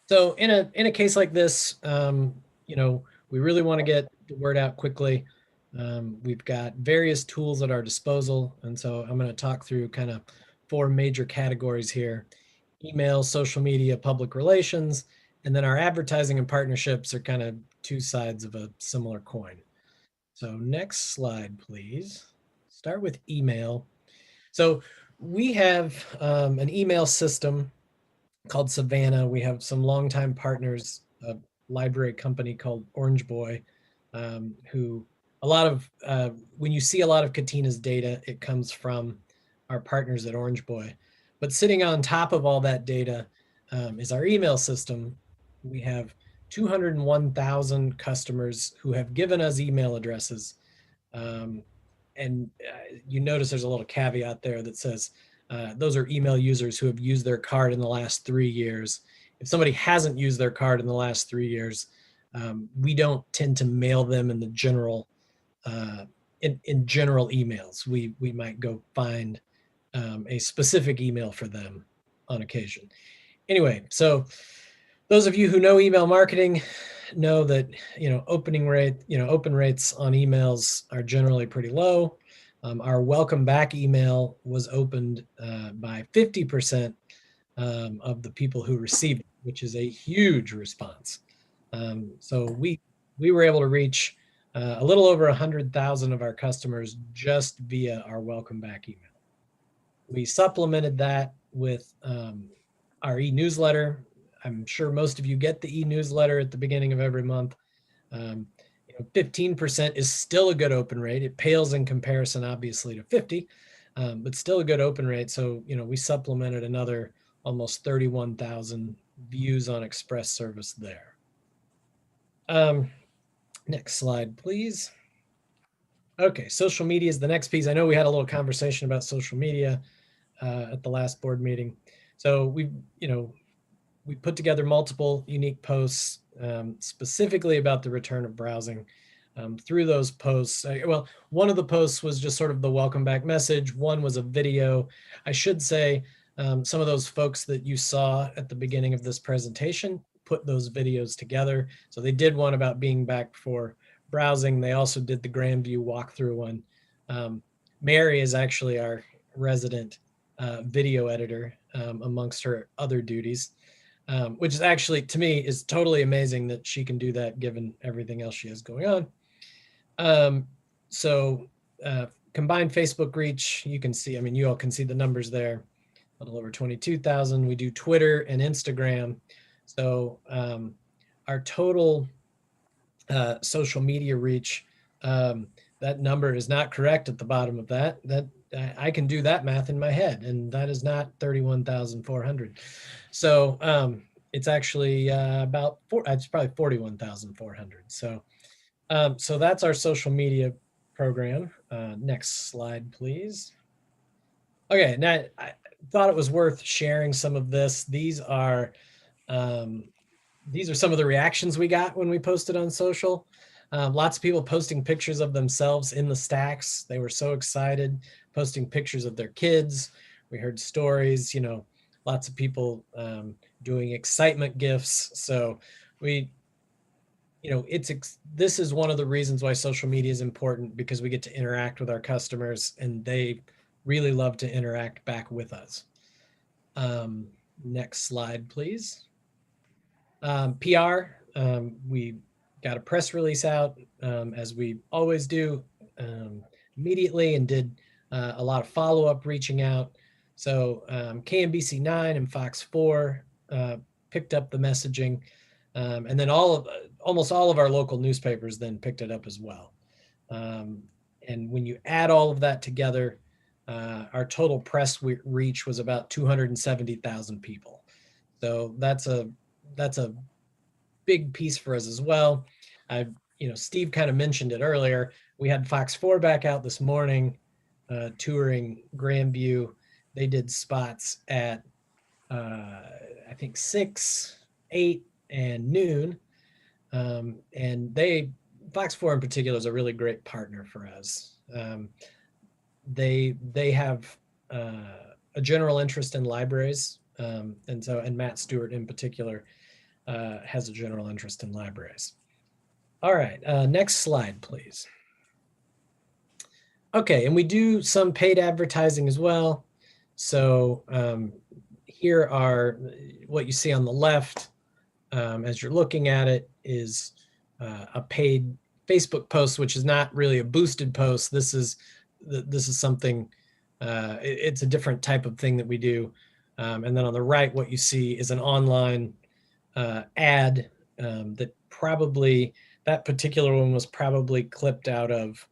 So in a case like this, we really want to get the word out quickly. We've got various tools at our disposal. And so I'm going to talk through kind of 4 major categories here: email, social media, public relations, and then our advertising and partnerships are kind of 2 sides of a similar coin. So next slide, please. Start with email. So we have an email system called Savannah. We have some longtime partners, a library company called Orange Boy, who a lot of, when you see a lot of Katina's data, it comes from our partners at Orange Boy. But sitting on top of all that data is our email system. We have 201,000 customers who have given us email addresses. You notice there's a little caveat there that says those are email users who have used their card in the last 3 years. If somebody hasn't used their card in the last 3 years, we don't tend to mail them in the general in general emails. We might go find a specific email for them on occasion. Anyway, so those of you who know email marketing know that open rates on emails are generally pretty low. Our welcome back email was opened by 50% of the people who received it, which is a huge response. So we were able to reach a little over 100,000 of our customers just via our welcome back email. We supplemented that with our e-newsletter. I'm sure most of you get the e-newsletter at the beginning of every month. 15% is still a good open rate. It pales in comparison, obviously, to 50, but still a good open rate. So, we supplemented another almost 31,000 views on Express service there. Next slide, please. Okay, social media is the next piece. I know we had a little conversation about social media at the last board meeting. So we put together multiple unique posts specifically about the return of browsing. Through those posts, one of the posts was just sort of the welcome back message. One was a video. I should say some of those folks that you saw at the beginning of this presentation put those videos together. So they did one about being back for browsing. They also did the Grandview walkthrough one. Mary is actually our resident video editor amongst her other duties, which is actually, to me, is totally amazing that she can do that given everything else she has going on. Combined Facebook reach, you can see, I mean, you all can see the numbers there, a little over 22,000. We do Twitter and Instagram. So our total social media reach, that number is not correct at the bottom of that. I can do that math in my head, and that is not 31,400. So it's actually it's probably 41,400. So that's our social media program. Next slide, please. Okay, now I thought it was worth sharing some of this. These are some of the reactions we got when we posted on social. Lots of people posting pictures of themselves in the stacks. They were so excited, posting pictures of their kids. We heard stories, lots of people doing excitement gifts. So this is one of the reasons why social media is important, because we get to interact with our customers and they really love to interact back with us. Next slide, please. PR, we got a press release out as we always do immediately, and did a lot of follow-up reaching out. So KMBC 9 and Fox 4 picked up the messaging, and then almost all of our local newspapers then picked it up as well. And when you add all of that together, our total press reach was about 270,000 people. So that's a big piece for us as well. Steve kind of mentioned it earlier. We had Fox 4 back out this morning touring Grandview. They did spots at I think 6, 8, and noon. And Fox 4 in particular is a really great partner for us. They have a general interest in libraries, and Matt Stewart in particular has a general interest in libraries. All right, next slide, please. Okay, and we do some paid advertising as well. So here are what you see on the left as you're looking at it is a paid Facebook post, which is not really a boosted post. This is something, it's a different type of thing that we do. And then on the right, what you see is an online ad that particular one was probably clipped out of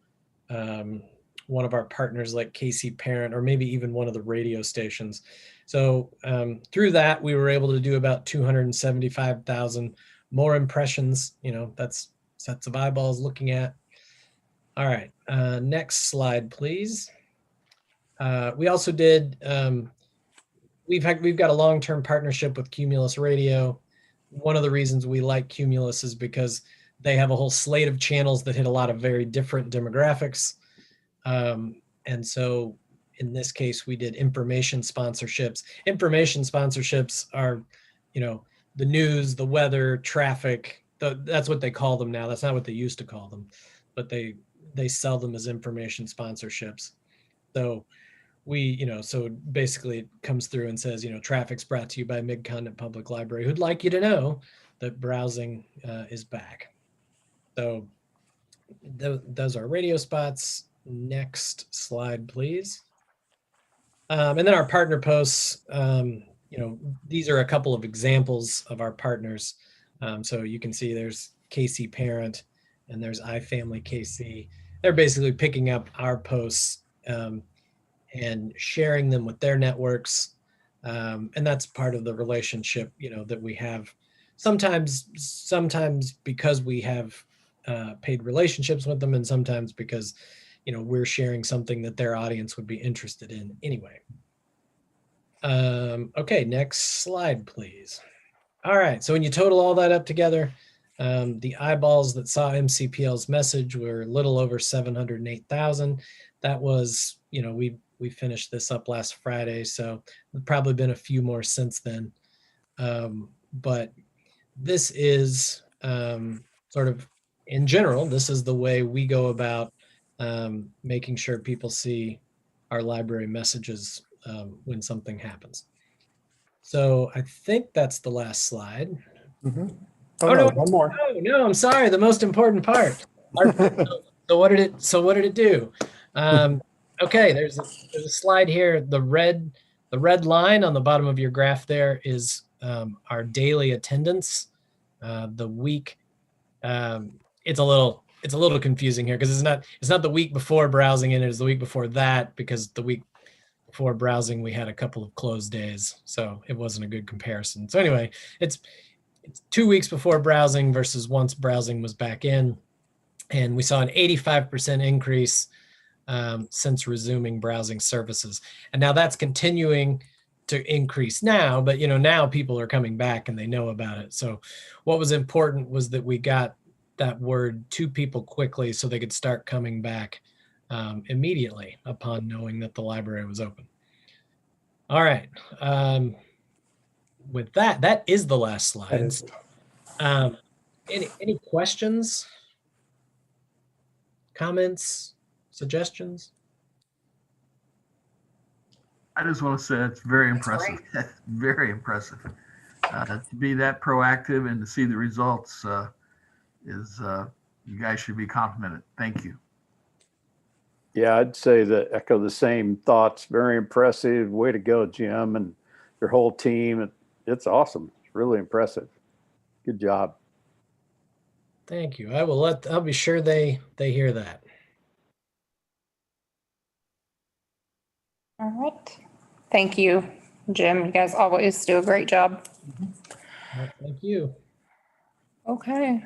one of our partners like KC Parent, or maybe even one of the radio stations. So through that, we were able to do about 275,000 more impressions. That's sets of eyeballs looking at. All right, next slide, please. We also did, we've got a long-term partnership with Cumulus Radio. One of the reasons we like Cumulus is because they have a whole slate of channels that hit a lot of very different demographics. And so in this case, we did information sponsorships. Information sponsorships are, the news, the weather, traffic, that's what they call them now. That's not what they used to call them, but they sell them as information sponsorships. So so basically it comes through and says, traffic's brought to you by Mid-Continent Public Library, who'd like you to know that browsing is back. So those are radio spots. Next slide, please. And then our partner posts, these are a couple of examples of our partners. So you can see there's KC Parent and there's iFamily KC. They're basically picking up our posts and sharing them with their networks. And that's part of the relationship, that we have. Sometimes because we have paid relationships with them, and sometimes because, we're sharing something that their audience would be interested in anyway. Okay, next slide, please. All right, so when you total all that up together, the eyeballs that saw MCPL's message were a little over 708,000. That was, we finished this up last Friday, so there's probably been a few more since then. But this is sort of in general, this is the way we go about making sure people see our library messages when something happens. So I think that's the last slide. Mhm. Oh, Oh, no, no. one more. Oh, no, I'm sorry. The most important part. So what did it do? Okay, there's a slide here. The red line on the bottom of your graph there is our daily attendance. The week, it's a little confusing here because it's not the week before browsing in, it's the week before that, because the week before browsing we had a couple of closed days, so it wasn't a good comparison. So anyway, it's 2 weeks before browsing versus once browsing was back in, and we saw an 85% increase since resuming browsing services. And now that's continuing to increase now, but now people are coming back and they know about it. So what was important was that we got that word to people quickly so they could start coming back immediately upon knowing that the library was open. All right. With that is the last slide. Any questions, comments, suggestions? I just want to say it's very impressive. Very impressive. To be that proactive and to see the results is you guys should be complimented. Thank you. Yeah, I'd say that echo the same thoughts. Very impressive. Way to go, Jim, and your whole team. It's awesome. It's really impressive. Good job. Thank you. I'll be sure they hear that. All right. Thank you, Jim. You guys always do a great job. Well, thank you. Okay.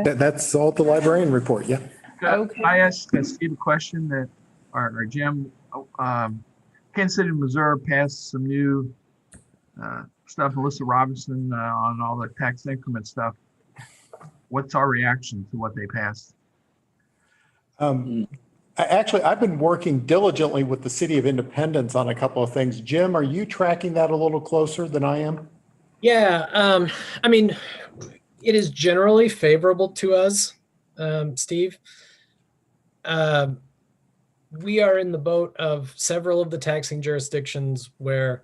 That's all the librarian report, yeah. Okay. I asked Steve a question that, or Jim, Kansas City, Missouri passed some new stuff, Melissa Robinson, on all the tax increment stuff. What's our reaction to what they passed? I've been working diligently with the City of Independence on a couple of things. Jim, are you tracking that a little closer than I am? Yeah, I mean, it is generally favorable to us, Steve. We are in the boat of several of the taxing jurisdictions where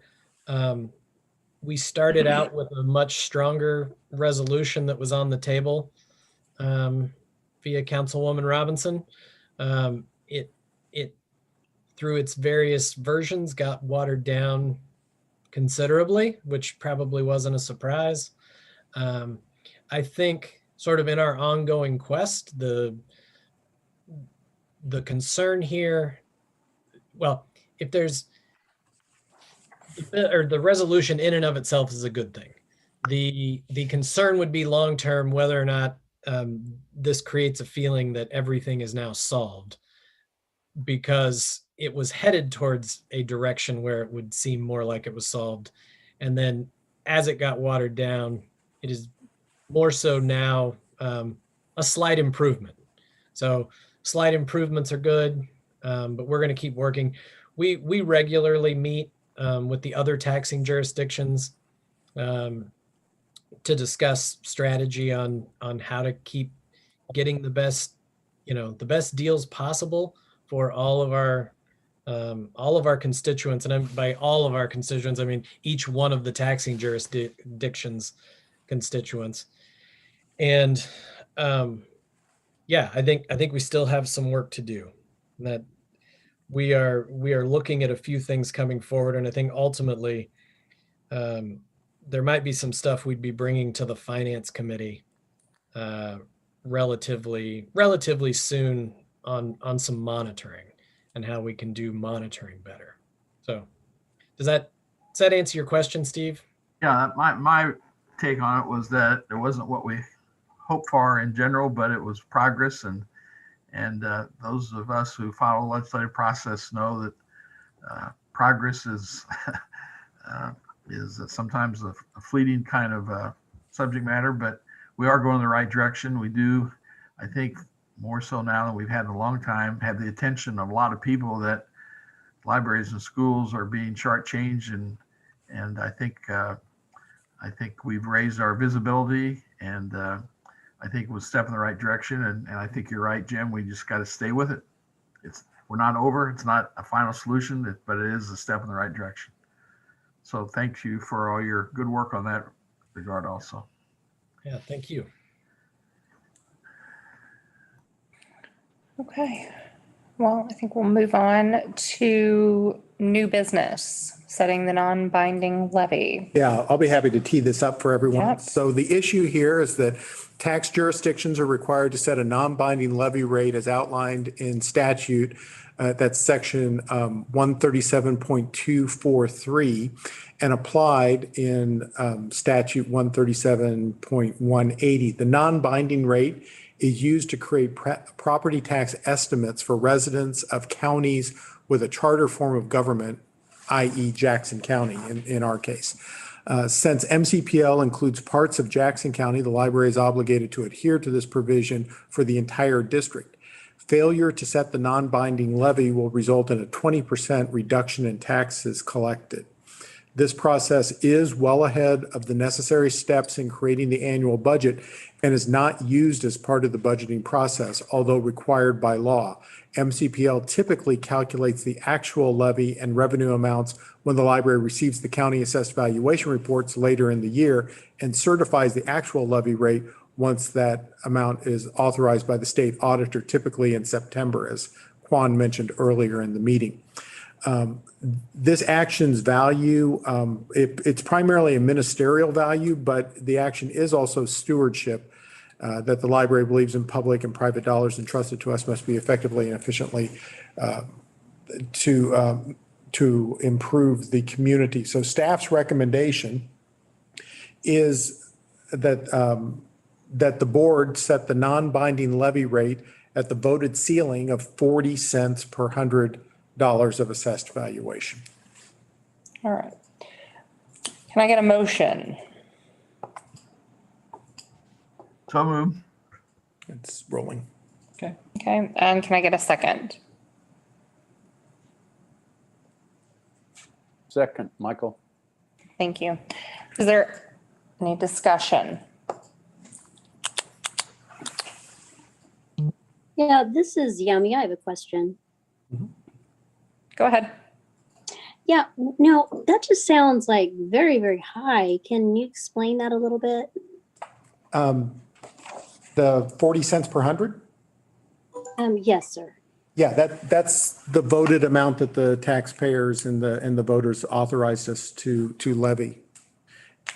we started out with a much stronger resolution that was on the table via Councilwoman Robinson. It through its various versions got watered down considerably, which probably wasn't a surprise. I think sort of in our ongoing quest, the concern here, well, if there's the resolution in and of itself is a good thing. The concern would be long-term whether or not this creates a feeling that everything is now solved, because it was headed towards a direction where it would seem more like it was solved. And then as it got watered down, it is more so now a slight improvement. So slight improvements are good, but we're going to keep working. We regularly meet with the other taxing jurisdictions to discuss strategy on how to keep getting the best deals possible for all of our constituents. And by all of our constituents, I mean each one of the taxing jurisdictions constituents. And yeah, I think we still have some work to do. That we are looking at a few things coming forward, and I think ultimately there might be some stuff we'd be bringing to the finance committee relatively soon on some monitoring and how we can do monitoring better. So does that answer your question, Steve? Yeah, my take on it was that it wasn't what we hoped for in general, but it was progress, and those of us who follow the legislative process know that progress is sometimes a fleeting kind of subject matter, but we are going in the right direction. We do, I think, more so now than we've had in a long time, have the attention of a lot of people that libraries and schools are being shortchanged, and I think I think we've raised our visibility, and I think it was a step in the right direction. And I think you're right, Jim. We just got to stay with it. We're not over. It's not a final solution, but it is a step in the right direction. So thank you for all your good work on that regard also. Yeah, thank you. Okay. Well, I think we'll move on to new business, setting the non-binding levy. Yeah, I'll be happy to tee this up for everyone. Yep. So the issue here is that tax jurisdictions are required to set a non-binding levy rate as outlined in statute. That's section 137.243 and applied in statute 137.180. The non-binding rate is used to create property tax estimates for residents of counties with a charter form of government, i.e. Jackson County in our case. Since MCPL includes parts of Jackson County, the library is obligated to adhere to this provision for the entire district. Failure to set the non-binding levy will result in a 20% reduction in taxes collected. This process is well ahead of the necessary steps in creating the annual budget and is not used as part of the budgeting process, although required by law. MCPL typically calculates the actual levy and revenue amounts when the library receives the county assessed valuation reports later in the year and certifies the actual levy rate once that amount is authorized by the state auditor, typically in September, as Quan mentioned earlier in the meeting. This action's value, it's primarily a ministerial value, but the action is also stewardship that the library believes in public and private dollars entrusted to us must be effectively and efficiently to improve the community. So staff's recommendation is that that the board set the non-binding levy rate at the voted ceiling of 40 cents per $100 of assessed valuation. All right. Can I get a motion? So moved. It's rolling. Okay, and can I get a second? Second, Michael. Thank you. Is there any discussion? Yeah, this is Yummy. I have a question. Go ahead. Yeah, no, that just sounds like very, very high. Can you explain that a little bit? The 40 cents per 100? Yes, sir. Yeah, that's the voted amount that the taxpayers and the voters authorized us to levy.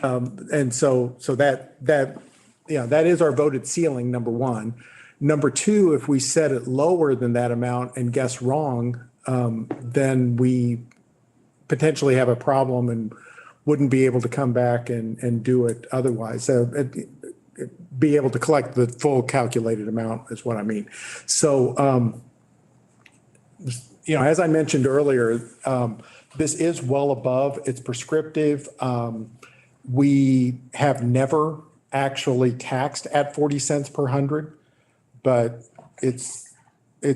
And so that is our voted ceiling, number one. Number two, if we set it lower than that amount and guess wrong, then we potentially have a problem and wouldn't be able to come back and do it otherwise. Be able to collect the full calculated amount is what I mean. So, as I mentioned earlier, this is well above, it's prescriptive. We have never actually taxed at 40 cents per 100, but it's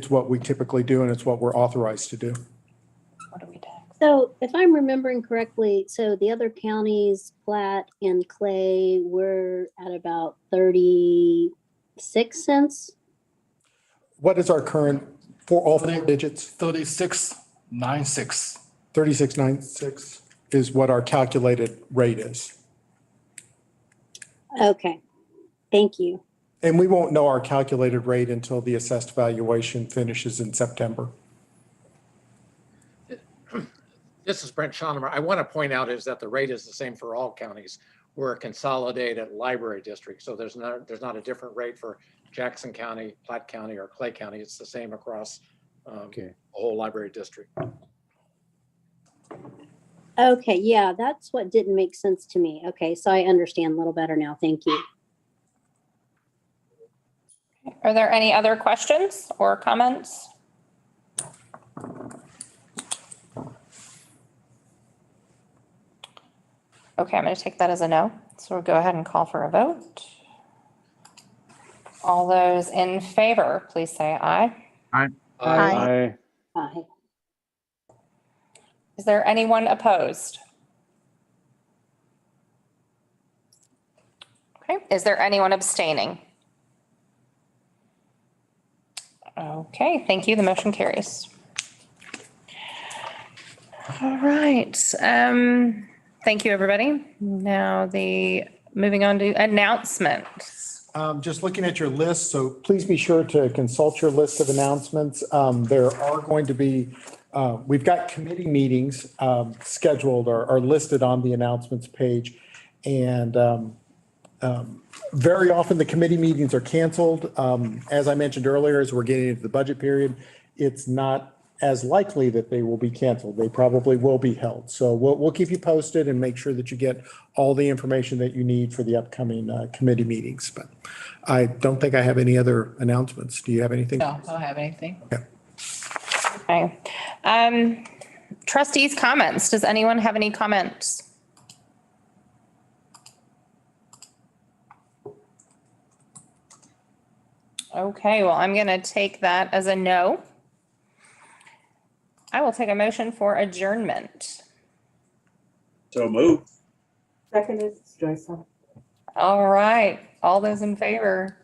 what we typically do and it's what we're authorized to do. What do we tax? So if I'm remembering correctly, so the other counties, Platte and Clay, were at about 36 cents. What is our current, for all four digits? 36.96. 36.96 is what our calculated rate is. Okay, thank you. And we won't know our calculated rate until the assessed valuation finishes in September. This is Brent Schoenemer. I want to point out is that the rate is the same for all counties. We're a consolidated library district, so there's not a different rate for Jackson County, Platte County, or Clay County. It's the same across the whole library district. Okay, yeah, that's what didn't make sense to me. Okay, so I understand a little better now. Thank you. Are there any other questions or comments? Okay, I'm going to take that as a no. So we'll go ahead and call for a vote. All those in favor, please say aye. Aye. Aye. Aye. Is there anyone opposed? Okay, is there anyone abstaining? Okay, thank you. The motion carries. All right. Thank you, everybody. Now moving on to announcements. Just looking at your list, so please be sure to consult your list of announcements. There are going to be, we've got committee meetings scheduled or listed on the announcements page. And very often the committee meetings are canceled. As I mentioned earlier, as we're getting into the budget period, it's not as likely that they will be canceled. They probably will be held. So we'll keep you posted and make sure that you get all the information that you need for the upcoming committee meetings. But I don't think I have any other announcements. Do you have anything? No, I don't have anything. Okay. Trustees' comments. Does anyone have any comments? Okay, well, I'm going to take that as a no. I will take a motion for adjournment. So move. Second is Joyce. All right, all those in favor?